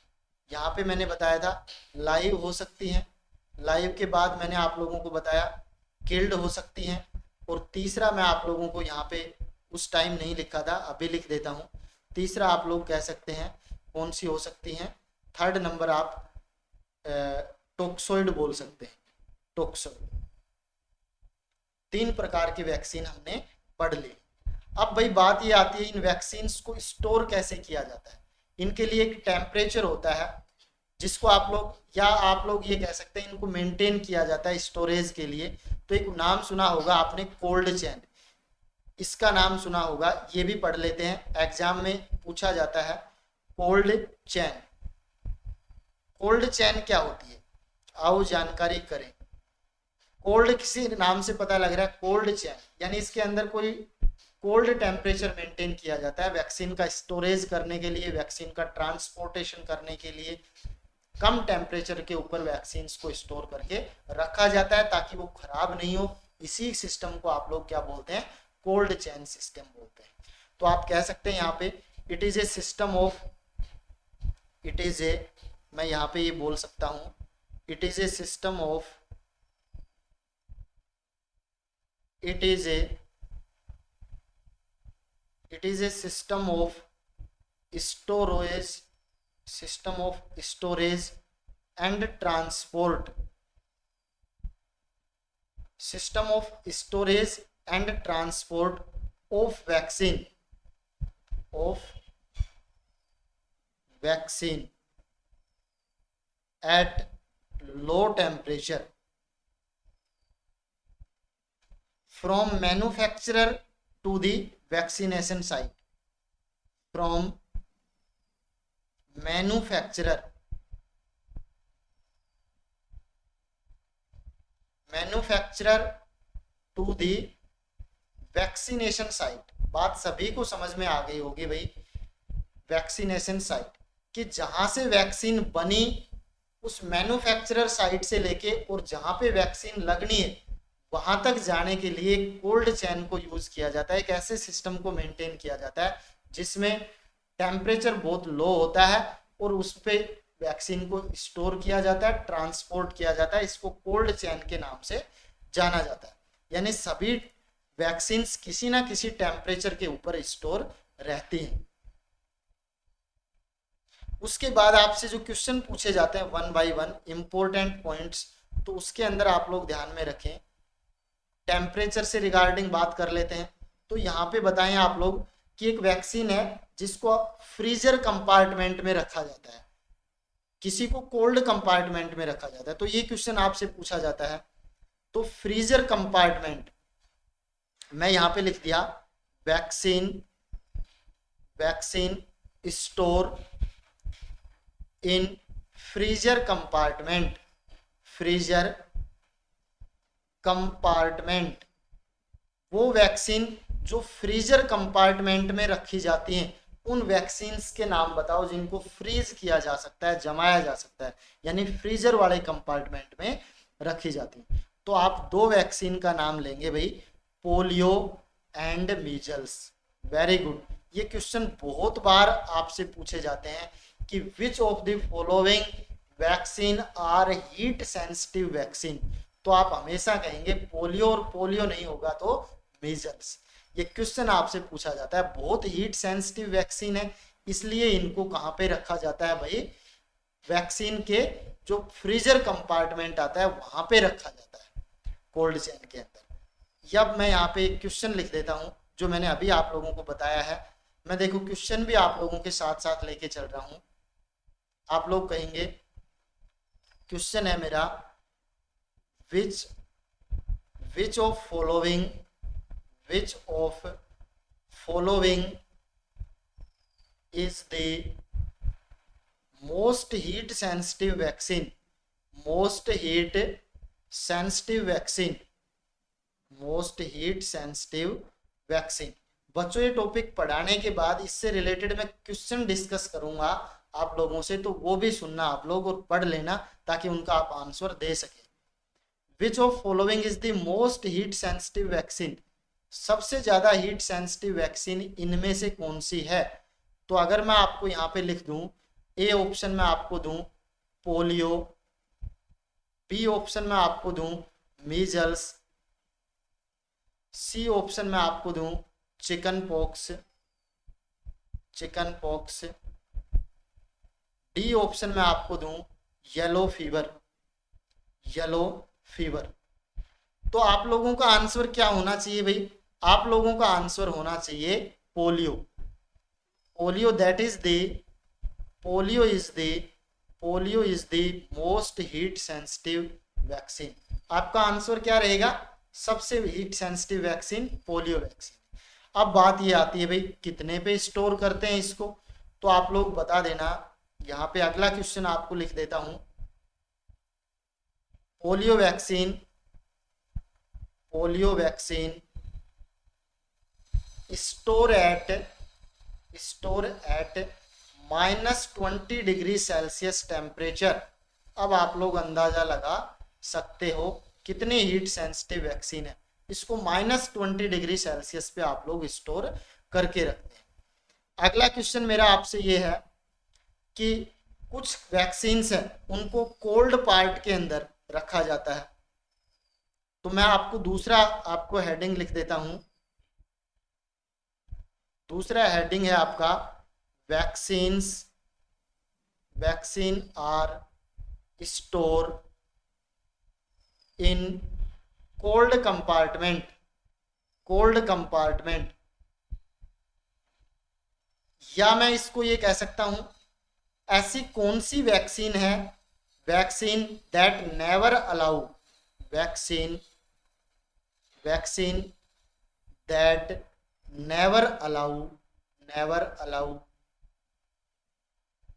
S1: यहाँ पे मैंने बताया था लाइव हो सकती हैं, लाइव के बाद मैंने आप लोगों को बताया किल्ड हो सकती हैं, और तीसरा मैं आप लोगों को यहाँ पे उस टाइम नहीं लिखा था, अभी लिख देता हूँ। तीसरा आप लोग कह सकते हैं कौन सी हो सकती हैं? थर्ड नंबर आप टॉक्सोइड बोल सकते हैं, टॉक्सोइड। 3 प्रकार की वैक्सीन हमने पढ़ ली। अब भाई बात ये आती है इन वैक्सीन को स्टोर कैसे किया जाता है। इनके लिए एक टेम्परेचर होता है जिसको आप लोग, या आप लोग ये कह सकते हैं इनको मेंटेन किया जाता है स्टोरेज के लिए। तो एक नाम सुना होगा आपने, कोल्ड चेन, इसका नाम सुना होगा, ये भी पढ़ लेते हैं, एग्जाम में पूछा जाता है कोल्ड चेन। कोल्ड चेन क्या होती है, आओ जानकारी करें। कोल्ड किसी नाम से पता लग रहा है, कोल्ड चेन यानी इसके अंदर कोई कोल्ड टेम्परेचर मेंटेन किया जाता है वैक्सीन का स्टोरेज करने के लिए, वैक्सीन का ट्रांसपोर्टेशन करने के लिए कम टेम्परेचर के ऊपर वैक्सीन को स्टोर करके रखा जाता है ताकि वो खराब नहीं हो। इसी सिस्टम को आप लोग क्या बोलते हैं, कोल्ड चेन सिस्टम बोलते हैं। तो आप कह सकते हैं यहाँ पे it is a system of, it is a, मैं यहाँ पे ये बोल सकता हूँ, it is a system of, it is a system of storage, system of storage and transport, system of storage and transport of vaccine at low temperature from manufacturer to the vaccination site, from manufacturer to the vaccination site। बात सभी को समझ में आ गई होगी भाई, vaccination site कि जहां से वैक्सीन बनी उस मैन्युफैक्चरर साइट से लेके और जहां पे वैक्सीन लगनी है वहां तक जाने के लिए कोल्ड चेन को यूज किया जाता है। एक ऐसे सिस्टम को मेंटेन किया जाता है जिसमें टेम्परेचर बहुत लो होता है और उस पे वैक्सीन को स्टोर किया जाता है, ट्रांसपोर्ट किया जाता है। इसको कोल्ड चेन के नाम से जाना जाता है। यानी सभी वैक्सीन किसी ना किसी टेम्परेचर के ऊपर स्टोर रहती हैं। उसके बाद आपसे जो क्वेश्चन पूछे जाते हैं 1 बाय 1 इंपॉर्टेंट पॉइंट्स, तो उसके अंदर आप लोग ध्यान में रखें। टेम्परेचर से रिगार्डिंग बात कर लेते हैं। तो यहाँ पे बताएं आप लोग कि एक वैक्सीन है जिसको फ्रीजर कंपार्टमेंट में रखा जाता है, किसी को कोल्ड कंपार्टमेंट में रखा जाता है। तो ये क्वेश्चन आपसे पूछा जाता है। तो फ्रीजर कंपार्टमेंट मैं यहाँ पे लिख दिया, vaccine store in freezer compartment, वो वैक्सीन जो फ्रीजर कंपार्टमेंट में रखी जाती हैं उन वैक्सीन्स के नाम बताओ जिनको फ्रीज किया जा सकता है, जमाया जा सकता है, यानी फ्रीजर वाले कंपार्टमेंट में रखी जाती है। तो आप 2 वैक्सीन का नाम लेंगे भाई, polio and measles. Very good. ये क्वेश्चन बहुत बार आपसे पूछे जाते हैं कि which of the following vaccine are heat sensitive vaccine. तो आप हमेशा कहेंगे पोलियो, और पोलियो नहीं होगा तो मीजल्स। ये क्वेश्चन आपसे पूछा जाता है। बहुत हीट सेंसिटिव वैक्सीन है, इसलिए इनको कहाँ पे रखा जाता है भाई, वैक्सीन के जो फ्रीजर कंपार्टमेंट आता है वहां पे रखा जाता है, कोल्ड चेन के अंदर। अब मैं यहाँ पे एक क्वेश्चन लिख देता हूँ जो मैंने अभी आप लोगों को बताया है। मैं देखो क्वेश्चन भी आप लोगों के साथ साथ लेके चल रहा हूँ। आप लोग कहेंगे, क्वेश्चन है मेरा, which of following is the most heat sensitive vaccine, most heat sensitive vaccine। बच्चों ये टॉपिक पढ़ाने के बाद इससे रिलेटेड मैं क्वेश्चन डिस्कस करूंगा आप लोगों से, तो वो भी सुनना आप लोग और पढ़ लेना ताकि उनका आप आंसर दे सके। Which of following is the most heat sensitive vaccine, सबसे ज्यादा हीट सेंसिटिव वैक्सीन इनमें से कौन सी है। तो अगर मैं आपको यहाँ पे लिख दूं, ए ऑप्शन में आपको दूं पोलियो, बी ऑप्शन में आपको दूं मीजल्स, सी ऑप्शन में आपको दूं चिकन पॉक्स, डी ऑप्शन में आपको दूं येलो फीवर। तो आप लोगों का आंसर क्या होना चाहिए भाई? आप लोगों का आंसर होना चाहिए polio. Polio that is the polio is the polio is the most heat sensitive vaccine. आपका आंसर क्या रहेगा? सबसे heat sensitive vaccine polio vaccine. अब बात ये आती है भाई कितने पे स्टोर करते हैं इसको, तो आप लोग बता देना। यहाँ पे अगला क्वेश्चन आपको लिख देता हूं। Polio vaccine store at -20 degree Celsius temperature. अब आप लोग अंदाजा लगा सकते हो कितने हीट सेंसिटिव वैक्सीन है। इसको -20 डिग्री सेल्सियस पे आप लोग स्टोर करके रखते हैं। अगला क्वेश्चन मेरा आपसे ये है कि कुछ वैक्सीन्स है उनको कोल्ड पार्ट के अंदर रखा जाता है। तो मैं आपको हेडिंग लिख देता हूं। दूसरा हेडिंग है आपका vaccine are store in cold compartment. या मैं इसको ये कह सकता हूं, ऐसी कौन सी वैक्सीन है, vaccine that never allow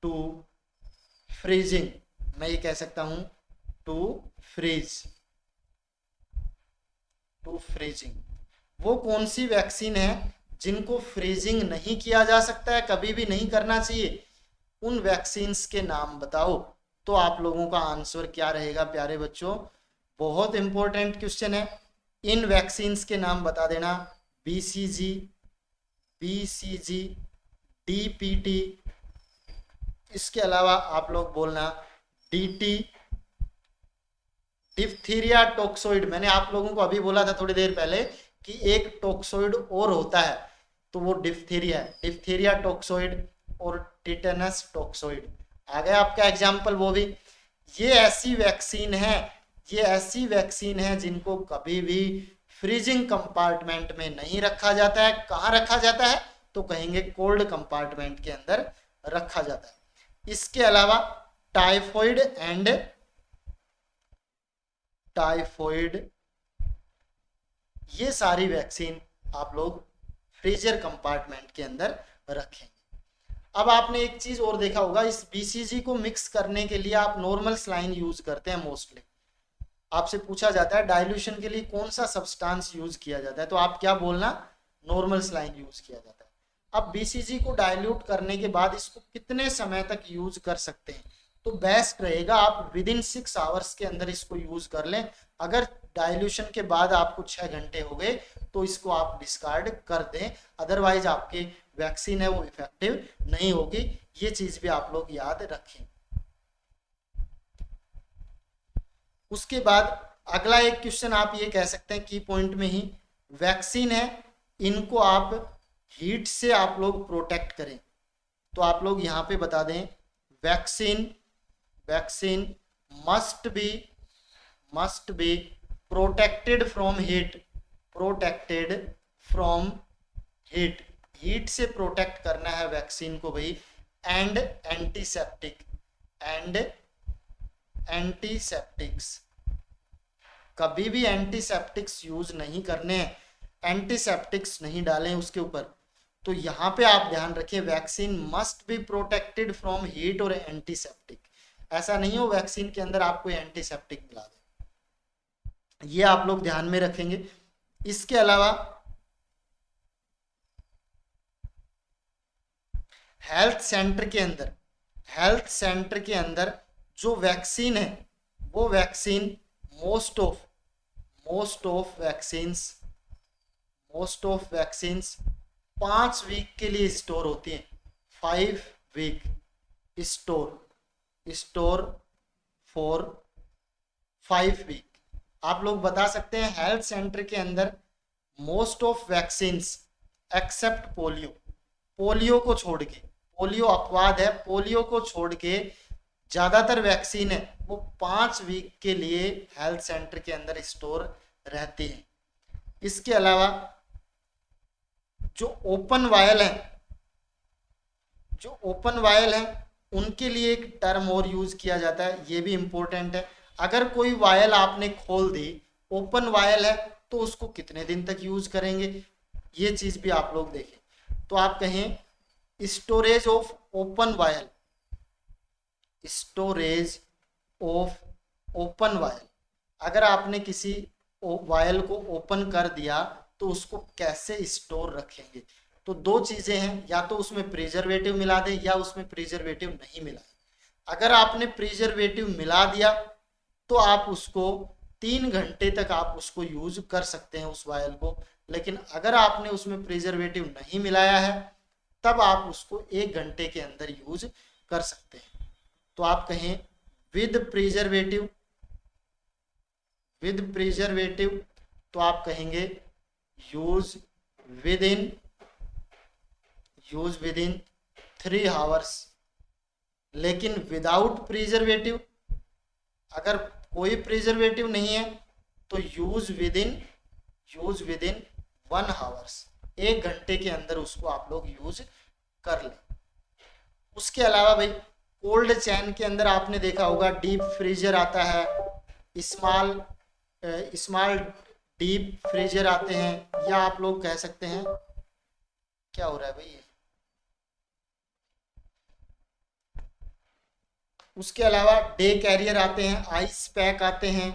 S1: to freezing. मैं ये कह सकता हूं टू फ्रीजिंग। वो कौन सी वैक्सीन है जिनको फ्रीजिंग नहीं किया जा सकता है, कभी भी नहीं करना चाहिए? उन वैक्सीन्स के नाम बताओ। तो आप लोगों का आंसर क्या रहेगा प्यारे बच्चों? बहुत इंपॉर्टेंट क्वेश्चन है। इन वैक्सीन्स के नाम बता देना। BCG, DPT, इसके अलावा आप लोग बोलना DT, डिप्थीरिया टोक्सोइड। मैंने आप लोगों को अभी बोला था थोड़ी देर पहले कि एक टोक्सोइड और होता है, तो वो डिप्थीरिया टोक्सोइड और टिटेनस टोक्सोइड। आ गया आपका एग्जाम्पल वो भी। ये ऐसी वैक्सीन है जिनको कभी भी फ्रीजिंग कंपार्टमेंट में नहीं रखा जाता है। कहाँ रखा जाता है? तो कहेंगे कोल्ड कंपार्टमेंट के अंदर रखा जाता है। इसके अलावा टाइफॉइड, ये सारी वैक्सीन आप लोग फ्रीजर कंपार्टमेंट के अंदर रखेंगे। अब आपने एक चीज और देखा होगा, इस BCG को मिक्स करने के लिए आप नॉर्मल सलाइन यूज करते हैं मोस्टली। आपसे पूछा जाता है डाइल्यूशन के लिए कौन सा सब्सटेंस यूज किया जाता है, तो आप क्या बोलना? नॉर्मल सलाइन यूज किया जाता है। अब BCG को डाइल्यूट करने के बाद इसको कितने समय तक यूज कर सकते हैं? तो बेस्ट रहेगा आप विदिन 6 आवर्स के अंदर इसको यूज कर लें। अगर डाइल्यूशन के बाद आपको 6 घंटे हो गए तो इसको आप डिस्कार्ड कर दें, अदरवाइज आपकी वैक्सीन है वो इफेक्टिव नहीं होगी। ये चीज भी आप लोग याद रखें। उसके बाद अगला एक क्वेश्चन आप ये कह सकते हैं की पॉइंट में ही, वैक्सीन है इनको आप हीट से आप लोग प्रोटेक्ट करें। तो आप लोग यहाँ पे बता दें vaccine must be protected from heat से प्रोटेक्ट करना है वैक्सीन को भाई। एंड एंटीसेप्टिक्स, कभी भी एंटीसेप्टिक्स यूज नहीं करने हैं, एंटीसेप्टिक्स नहीं डालें उसके ऊपर। तो यहाँ पे आप ध्यान रखिए vaccine must be protected from heat और एंटीसेप्टिक। ऐसा नहीं हो वैक्सीन के अंदर आप कोई एंटीसेप्टिक मिला दें, ये आप लोग ध्यान में रखेंगे। इसके अलावा हेल्थ सेंटर के अंदर जो वैक्सीन है वो vaccine most of vaccines 5 week के लिए स्टोर होती हैं। 5 वीक स्टोर फॉर 5 वीक। आप लोग बता सकते हैं हेल्थ सेंटर के अंदर most of vaccines except polio को छोड़ के, पोलियो अपवाद है, पोलियो को छोड़ के ज्यादातर वैक्सीन है वो 5 वीक के लिए हेल्थ सेंटर के अंदर स्टोर रहती हैं। इसके अलावा जो ओपन वायल है, जो ओपन वायल है उनके लिए एक टर्म और यूज किया जाता है, ये भी इंपॉर्टेंट है। अगर कोई वायल आपने खोल दी, ओपन वायल है, तो उसको कितने दिन तक यूज करेंगे, ये चीज भी आप लोग देखें। तो आप कहें storage of open vial, storage of open vial, अगर आपने किसी वायल को ओपन कर दिया तो उसको कैसे स्टोर रखेंगे। तो दो चीजें हैं, या तो उसमें प्रिजर्वेटिव मिला दें या उसमें प्रिजर्वेटिव नहीं मिला। अगर आपने प्रिजर्वेटिव मिला दिया तो आप उसको 3 घंटे तक आप उसको यूज कर सकते हैं उस वायल को। लेकिन अगर आपने उसमें प्रिजर्वेटिव नहीं मिलाया है तब आप उसको 1 घंटे के अंदर यूज कर सकते हैं। तो आप कहें विद प्रिजर्वेटिव, विद प्रिजर्वेटिव, तो आप कहेंगे यूज विद इन 3 आवर्स। लेकिन विदाउट प्रिजर्वेटिव, अगर कोई प्रिजर्वेटिव नहीं है तो यूज विद इन 1 आवर्स, 1 घंटे के अंदर उसको आप लोग यूज कर लें। उसके अलावा भाई कोल्ड चैन के अंदर आपने देखा होगा डीप फ्रीजर आता है, स्मॉल डीप फ्रीजर आते हैं, या आप लोग कह सकते हैं, क्या हो रहा है भाई। उसके अलावा डे कैरियर आते हैं, आइस पैक आते हैं,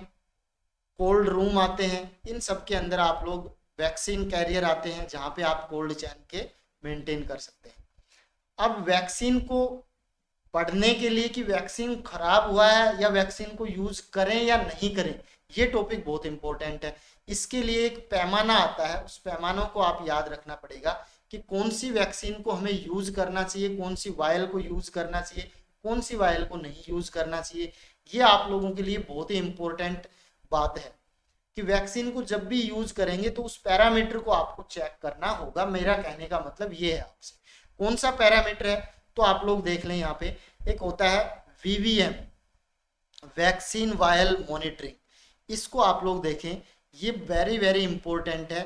S1: कोल्ड रूम आते हैं। इन सब के अंदर आप लोग वैक्सीन कैरियर आते हैं जहां पे आप कोल्ड चैन के मेंटेन कर सकते हैं। अब वैक्सीन को पढ़ने के लिए कि वैक्सीन खराब हुआ है या वैक्सीन को यूज करें या नहीं करें, ये टॉपिक बहुत इंपॉर्टेंट है। इसके लिए एक पैमाना आता है, उस पैमानों को आप याद रखना पड़ेगा कि कौन सी वैक्सीन को हमें यूज करना चाहिए, कौन सी वायल को यूज करना चाहिए, कौन सी वायल को नहीं यूज करना चाहिए। ये आप लोगों के लिए बहुत ही इंपॉर्टेंट बात है कि वैक्सीन को जब भी यूज करेंगे तो उस पैरामीटर को आपको चेक करना होगा। मेरा कहने का मतलब ये है आपसे। कौन सा पैरामीटर है, तो आप लोग देख लें, यहाँ पे एक होता है वीवीएम, वैक्सीन वायल मॉनिटरिंग। इसको आप लोग देखें, ये वेरी वेरी इंपॉर्टेंट है।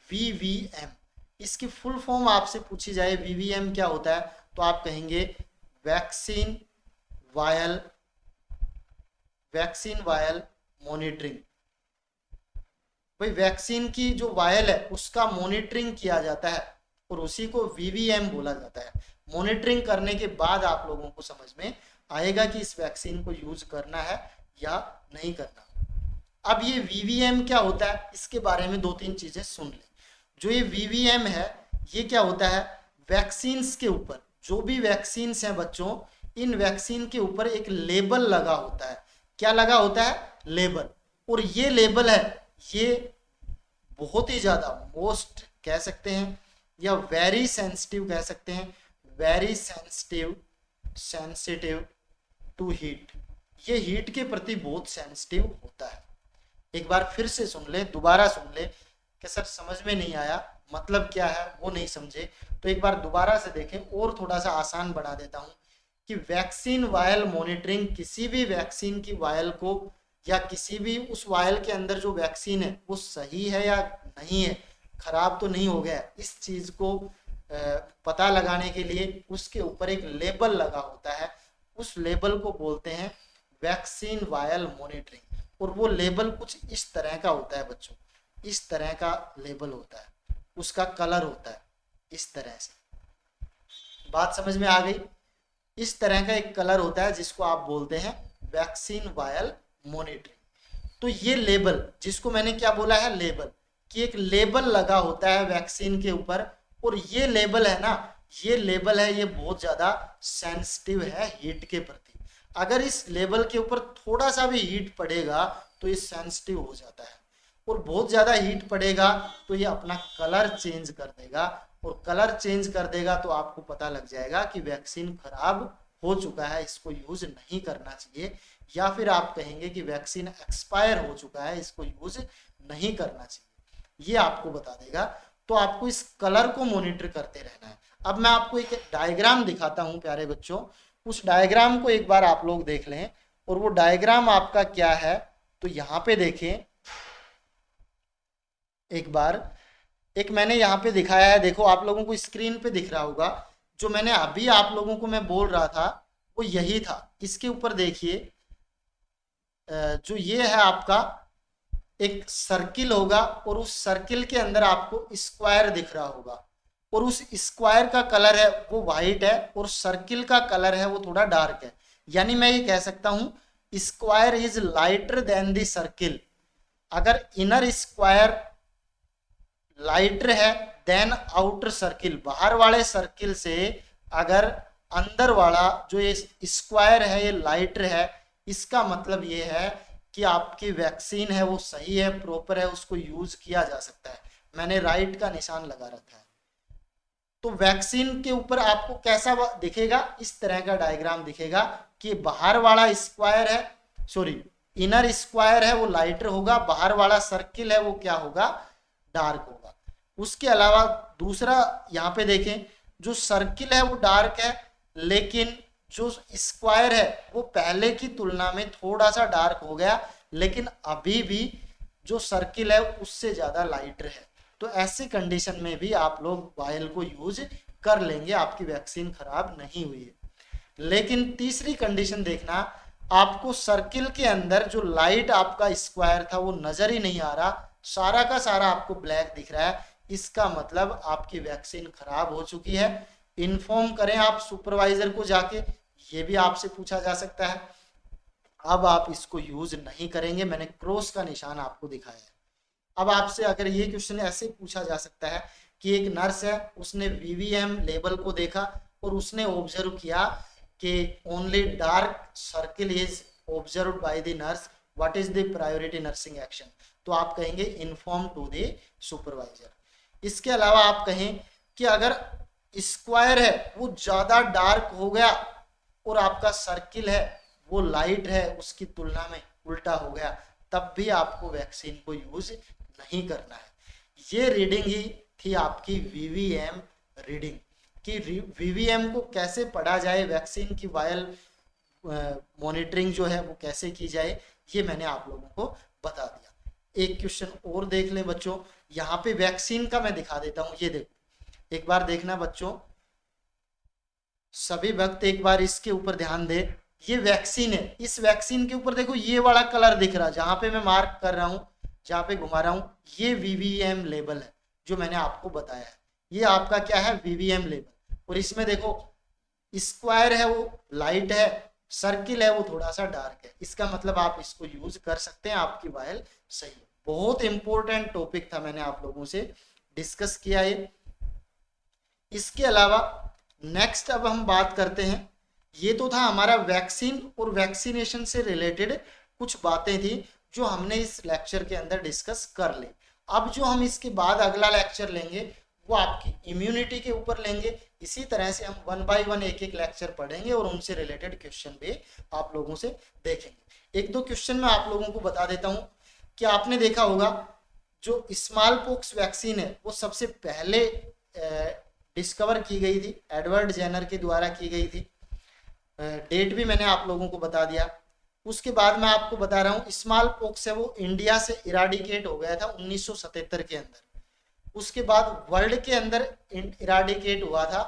S1: वीवीएम, इसकी फुल फॉर्म आपसे पूछी जाए वीवीएम क्या होता है, तो आप कहेंगे वैक्सीन वायल मॉनिटरिंग। भाई वैक्सीन की जो वायल है उसका मॉनिटरिंग किया जाता है और उसी को वीवीएम बोला जाता है। मॉनिटरिंग करने के बाद आप लोगों को समझ में आएगा कि इस वैक्सीन को यूज करना है या नहीं करना। अब ये वीवीएम क्या होता है, इसके बारे में 2-3 चीजें सुन लें। जो ये वीवीएम है, ये क्या होता है, वैक्सीन्स के ऊपर, जो भी वैक्सीन्स हैं बच्चों, इन वैक्सीन के ऊपर एक लेबल लगा होता है। क्या लगा होता है, लेबल। और ये लेबल है, ये बहुत ही ज्यादा मोस्ट कह सकते हैं या वेरी सेंसिटिव कह सकते हैं, वेरी सेंसिटिव टू हीट। ये हीट के प्रति बहुत सेंसिटिव होता है। एक बार फिर से सुन ले, दोबारा सुन ले कि सर समझ में नहीं आया, मतलब क्या है वो नहीं समझे, तो एक बार दोबारा से देखें और थोड़ा सा आसान बना देता हूं कि वैक्सीन वायल मॉनिटरिंग किसी भी वैक्सीन की वायल को या किसी भी उस वायल के अंदर जो वैक्सीन है वो सही है या नहीं है, खराब तो नहीं हो गया, इस चीज को पता लगाने के लिए उसके ऊपर एक लेबल लगा होता है। उस लेबल को बोलते हैं वैक्सीन वायल मॉनिटरिंग। और वो लेबल कुछ इस तरह का होता है बच्चों, इस तरह का लेबल होता है, उसका कलर होता है इस तरह से। बात समझ में आ गई? इस तरह का एक कलर होता है जिसको आप बोलते हैं वैक्सीन वायल मॉनिटरिंग। तो ये लेबल, जिसको मैंने क्या बोला है, लेबल, कि एक लेबल लगा होता है वैक्सीन के ऊपर। और ये लेबल है ना, ये लेबल है, ये बहुत ज्यादा सेंसिटिव है हीट के प्रति। अगर इस लेबल के ऊपर थोड़ा सा भी हीट पड़ेगा तो ये सेंसिटिव हो जाता है, और बहुत ज्यादा हीट पड़ेगा तो ये अपना कलर चेंज कर देगा, और कलर चेंज कर देगा तो आपको पता लग जाएगा कि वैक्सीन खराब हो चुका है, इसको यूज नहीं करना चाहिए। या फिर आप कहेंगे कि वैक्सीन एक्सपायर हो चुका है, इसको यूज नहीं करना चाहिए, ये आपको बता देगा। तो आपको इस कलर को मॉनिटर करते रहना है। अब मैं आपको एक डायग्राम दिखाता हूं प्यारे बच्चों, उस डायग्राम को एक बार आप लोग देख लें। और वो डायग्राम आपका क्या है, तो यहाँ पे देखें, एक बार, एक मैंने यहाँ पे दिखाया है, देखो आप लोगों को स्क्रीन पे दिख रहा होगा, जो मैंने अभी आप लोगों को मैं बोल रहा था वो यही था। इसके ऊपर देखिए, जो ये है आपका एक सर्किल होगा, और उस सर्किल के अंदर आपको स्क्वायर दिख रहा होगा, और उस स्क्वायर का कलर है वो व्हाइट है, और सर्किल का कलर है वो थोड़ा डार्क है। यानी मैं ये कह सकता हूं square is lighter than the circle. अगर इनर स्क्वायर लाइटर है देन आउटर सर्किल, बाहर वाले सर्किल से अगर अंदर वाला जो ये स्क्वायर है ये लाइटर है, इसका मतलब ये है कि आपकी वैक्सीन है वो सही है, प्रॉपर है, उसको यूज किया जा सकता है। मैंने राइट का निशान लगा रखा है। तो वैक्सीन के ऊपर आपको कैसा दिखेगा, इस तरह का डायग्राम दिखेगा कि बाहर वाला स्क्वायर है, सॉरी इनर स्क्वायर है वो लाइटर होगा, बाहर वाला सर्किल है वो क्या होगा, डार्क होगा। उसके अलावा दूसरा यहाँ पे देखें, जो सर्किल है वो डार्क है, लेकिन जो स्क्वायर है वो पहले की तुलना में थोड़ा सा डार्क हो गया, लेकिन अभी भी जो सर्किल है उससे ज्यादा लाइटर है। तो ऐसी कंडीशन में भी आप लोग वायल को यूज कर लेंगे, आपकी वैक्सीन खराब नहीं हुई है। लेकिन तीसरी कंडीशन देखना, आपको सर्किल के अंदर जो लाइट आपका स्क्वायर था वो नजर ही नहीं आ रहा, सारा का सारा आपको ब्लैक दिख रहा है, इसका मतलब आपकी वैक्सीन खराब हो चुकी है। इन्फॉर्म करें आप सुपरवाइजर को जाके, ये भी आपसे पूछा जा सकता है। अब आप इसको यूज नहीं करेंगे, मैंने क्रॉस का निशान आपको दिखाया है। अब आपसे अगर ये क्वेश्चन ऐसे पूछा जा सकता है कि एक नर्स है, उसने वीवीएम लेबल को देखा और उसने ऑब्जर्व किया कि only dark circle is observe by the nurse, what is the priority nursing action, तो आप कहेंगे इन्फॉर्म टू द सुपरवाइजर। इसके अलावा आप कहें कि अगर स्क्वायर है वो ज्यादा डार्क हो गया और आपका सर्किल है वो लाइट है उसकी तुलना में उल्टा हो गया, तब भी आपको वैक्सीन को यूज नहीं करना है। ये रीडिंग ही थी आपकी वीवीएम रीडिंग, कि वीवीएम को कैसे पढ़ा जाए, वैक्सीन की वायल मॉनिटरिंग जो है वो कैसे की जाए, ये मैंने आप लोगों को बता दिया। एक क्वेश्चन और देख लें बच्चों, यहाँ पे वैक्सीन का मैं दिखा देता हूँ, ये देखो एक बार देखना बच्चों, सभी भक्त एक बार इसके ऊपर ध्यान दे। ये वैक्सीन है, इस वैक्सीन के ऊपर देखो ये वाला कलर दिख रहा है, जहां पे मैं मार्क कर रहा हूं, जहां पे घुमा रहा हूं, ये वीवीएम लेबल है जो मैंने आपको बताया है। ये आपका क्या है, वीवीएम लेबल, और इसमें देखो स्क्वायर है वो लाइट है, सर्किल है वो थोड़ा सा डार्क है, इसका मतलब आप इसको यूज कर सकते हैं, आपकी वायल सही है। बहुत इंपॉर्टेंट टॉपिक था, मैंने आप लोगों से डिस्कस किया ये। इसके अलावा नेक्स्ट अब हम बात करते हैं, ये तो था हमारा वैक्सीन और वैक्सीनेशन से रिलेटेड कुछ बातें थी जो हमने इस लेक्चर के अंदर डिस्कस कर ली। अब जो हम इसके बाद अगला लेक्चर लेंगे वो आपकी इम्यूनिटी के ऊपर लेंगे। इसी तरह से हम 1 बाय 1 एक एक लेक्चर पढ़ेंगे और उनसे रिलेटेड क्वेश्चन भी आप लोगों से देखेंगे। एक दो क्वेश्चन मैं आप लोगों को बता देता हूँ कि आपने देखा होगा जो स्मॉल पॉक्स वैक्सीन है वो सबसे पहले डिस्कवर की गई थी, एडवर्ड जेनर के द्वारा की गई थी। डेट भी मैंने आप लोगों को बता दिया। उसके बाद मैं आपको बता रहा हूँ स्मॉल पॉक्स है वो इंडिया से इराडिकेट हो गया था 1977 के अंदर। उसके बाद वर्ल्ड के अंदर इराडिकेट हुआ था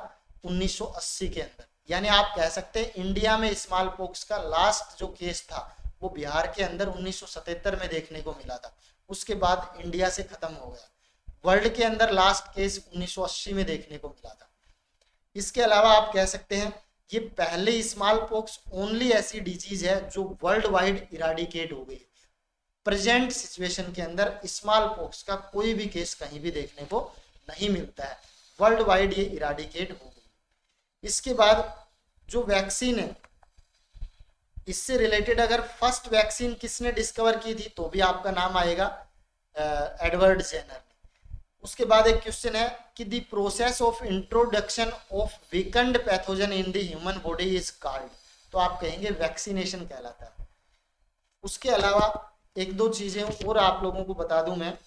S1: 1980 के अंदर। यानी आप कह सकते हैं इंडिया में स्मॉल पॉक्स का लास्ट जो केस था वो बिहार के अंदर 1977 में देखने को मिला था। उसके बाद इंडिया से खत्म हो गया। वर्ल्ड के अंदर लास्ट केस 1980 में देखने को मिला था। इसके अलावा आप कह सकते हैं ये पहले स्मॉल पॉक्स ओनली ऐसी डिजीज है जो वर्ल्ड वाइड इराडिकेट हो गई। प्रेजेंट सिचुएशन के अंदर स्मॉल पॉक्स का कोई भी केस कहीं भी देखने को नहीं मिलता है, वर्ल्ड वाइड ये इराडिकेट हो गई। इसके बाद जो वैक्सीन है इससे रिलेटेड अगर फर्स्ट वैक्सीन किसने डिस्कवर की थी तो भी आपका नाम आएगा, एडवर्ड जेनर। उसके बाद एक क्वेश्चन है कि the process of introduction of weekend pathogen in the human body is called, तो आप कहेंगे वैक्सीनेशन कहलाता है। उसके अलावा एक दो चीजें और आप लोगों को बता दूं मैं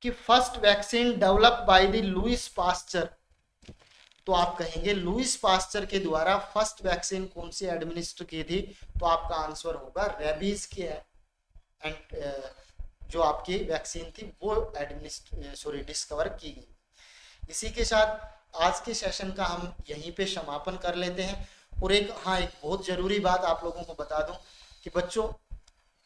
S1: कि first vaccine develop by the Louis Pasteur, तो आप कहेंगे लुइस पास्चर के द्वारा फर्स्ट वैक्सीन कौन सी एडमिनिस्टर की थी, तो आपका आंसर होगा रेबीज की है। एंड जो आपकी वैक्सीन थी वो डिस्कवर की गई। इसी के साथ आज के सेशन का हम यहीं पे समापन कर लेते हैं। और एक बहुत ज़रूरी बात आप लोगों को बता दूं कि बच्चों,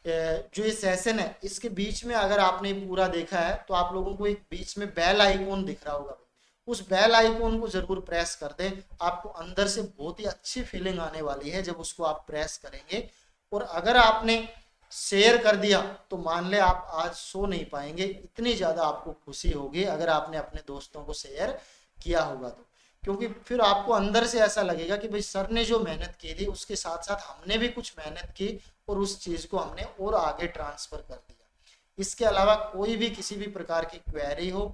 S1: जो ये सेशन है इसके बीच में अगर आपने पूरा देखा है तो आप लोगों को एक बीच में बेल आइकॉन दिख रहा होगा, उस बेल आइकॉन को जरूर प्रेस कर दें। आपको अंदर से बहुत ही अच्छी फीलिंग आने वाली है जब उसको आप प्रेस करेंगे। और अगर आपने शेयर कर दिया तो मान ले आप आज सो नहीं पाएंगे, इतनी ज़्यादा आपको खुशी होगी अगर आपने अपने दोस्तों को शेयर किया होगा तो। क्योंकि फिर आपको अंदर से ऐसा लगेगा कि भाई सर ने जो मेहनत की थी उसके साथ साथ हमने भी कुछ मेहनत की और उस चीज़ को हमने और आगे ट्रांसफ़र कर दिया। इसके अलावा कोई भी किसी भी प्रकार की क्वेरी हो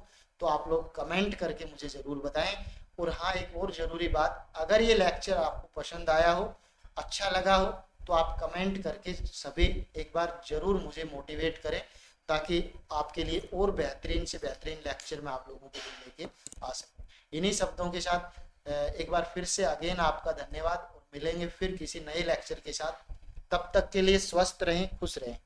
S1: तो आप लोग कमेंट करके मुझे ज़रूर बताएं। और एक और ज़रूरी बात, अगर ये लेक्चर आपको पसंद आया हो, अच्छा लगा हो, तो आप कमेंट करके सभी एक बार ज़रूर मुझे मोटिवेट करें ताकि आपके लिए और बेहतरीन से बेहतरीन लेक्चर मैं आप लोगों के लिए लेके आ सकूँ। इन्हीं शब्दों के साथ एक बार फिर से अगेन आपका धन्यवाद और मिलेंगे फिर किसी नए लेक्चर के साथ। तब तक के लिए स्वस्थ रहें, खुश रहें।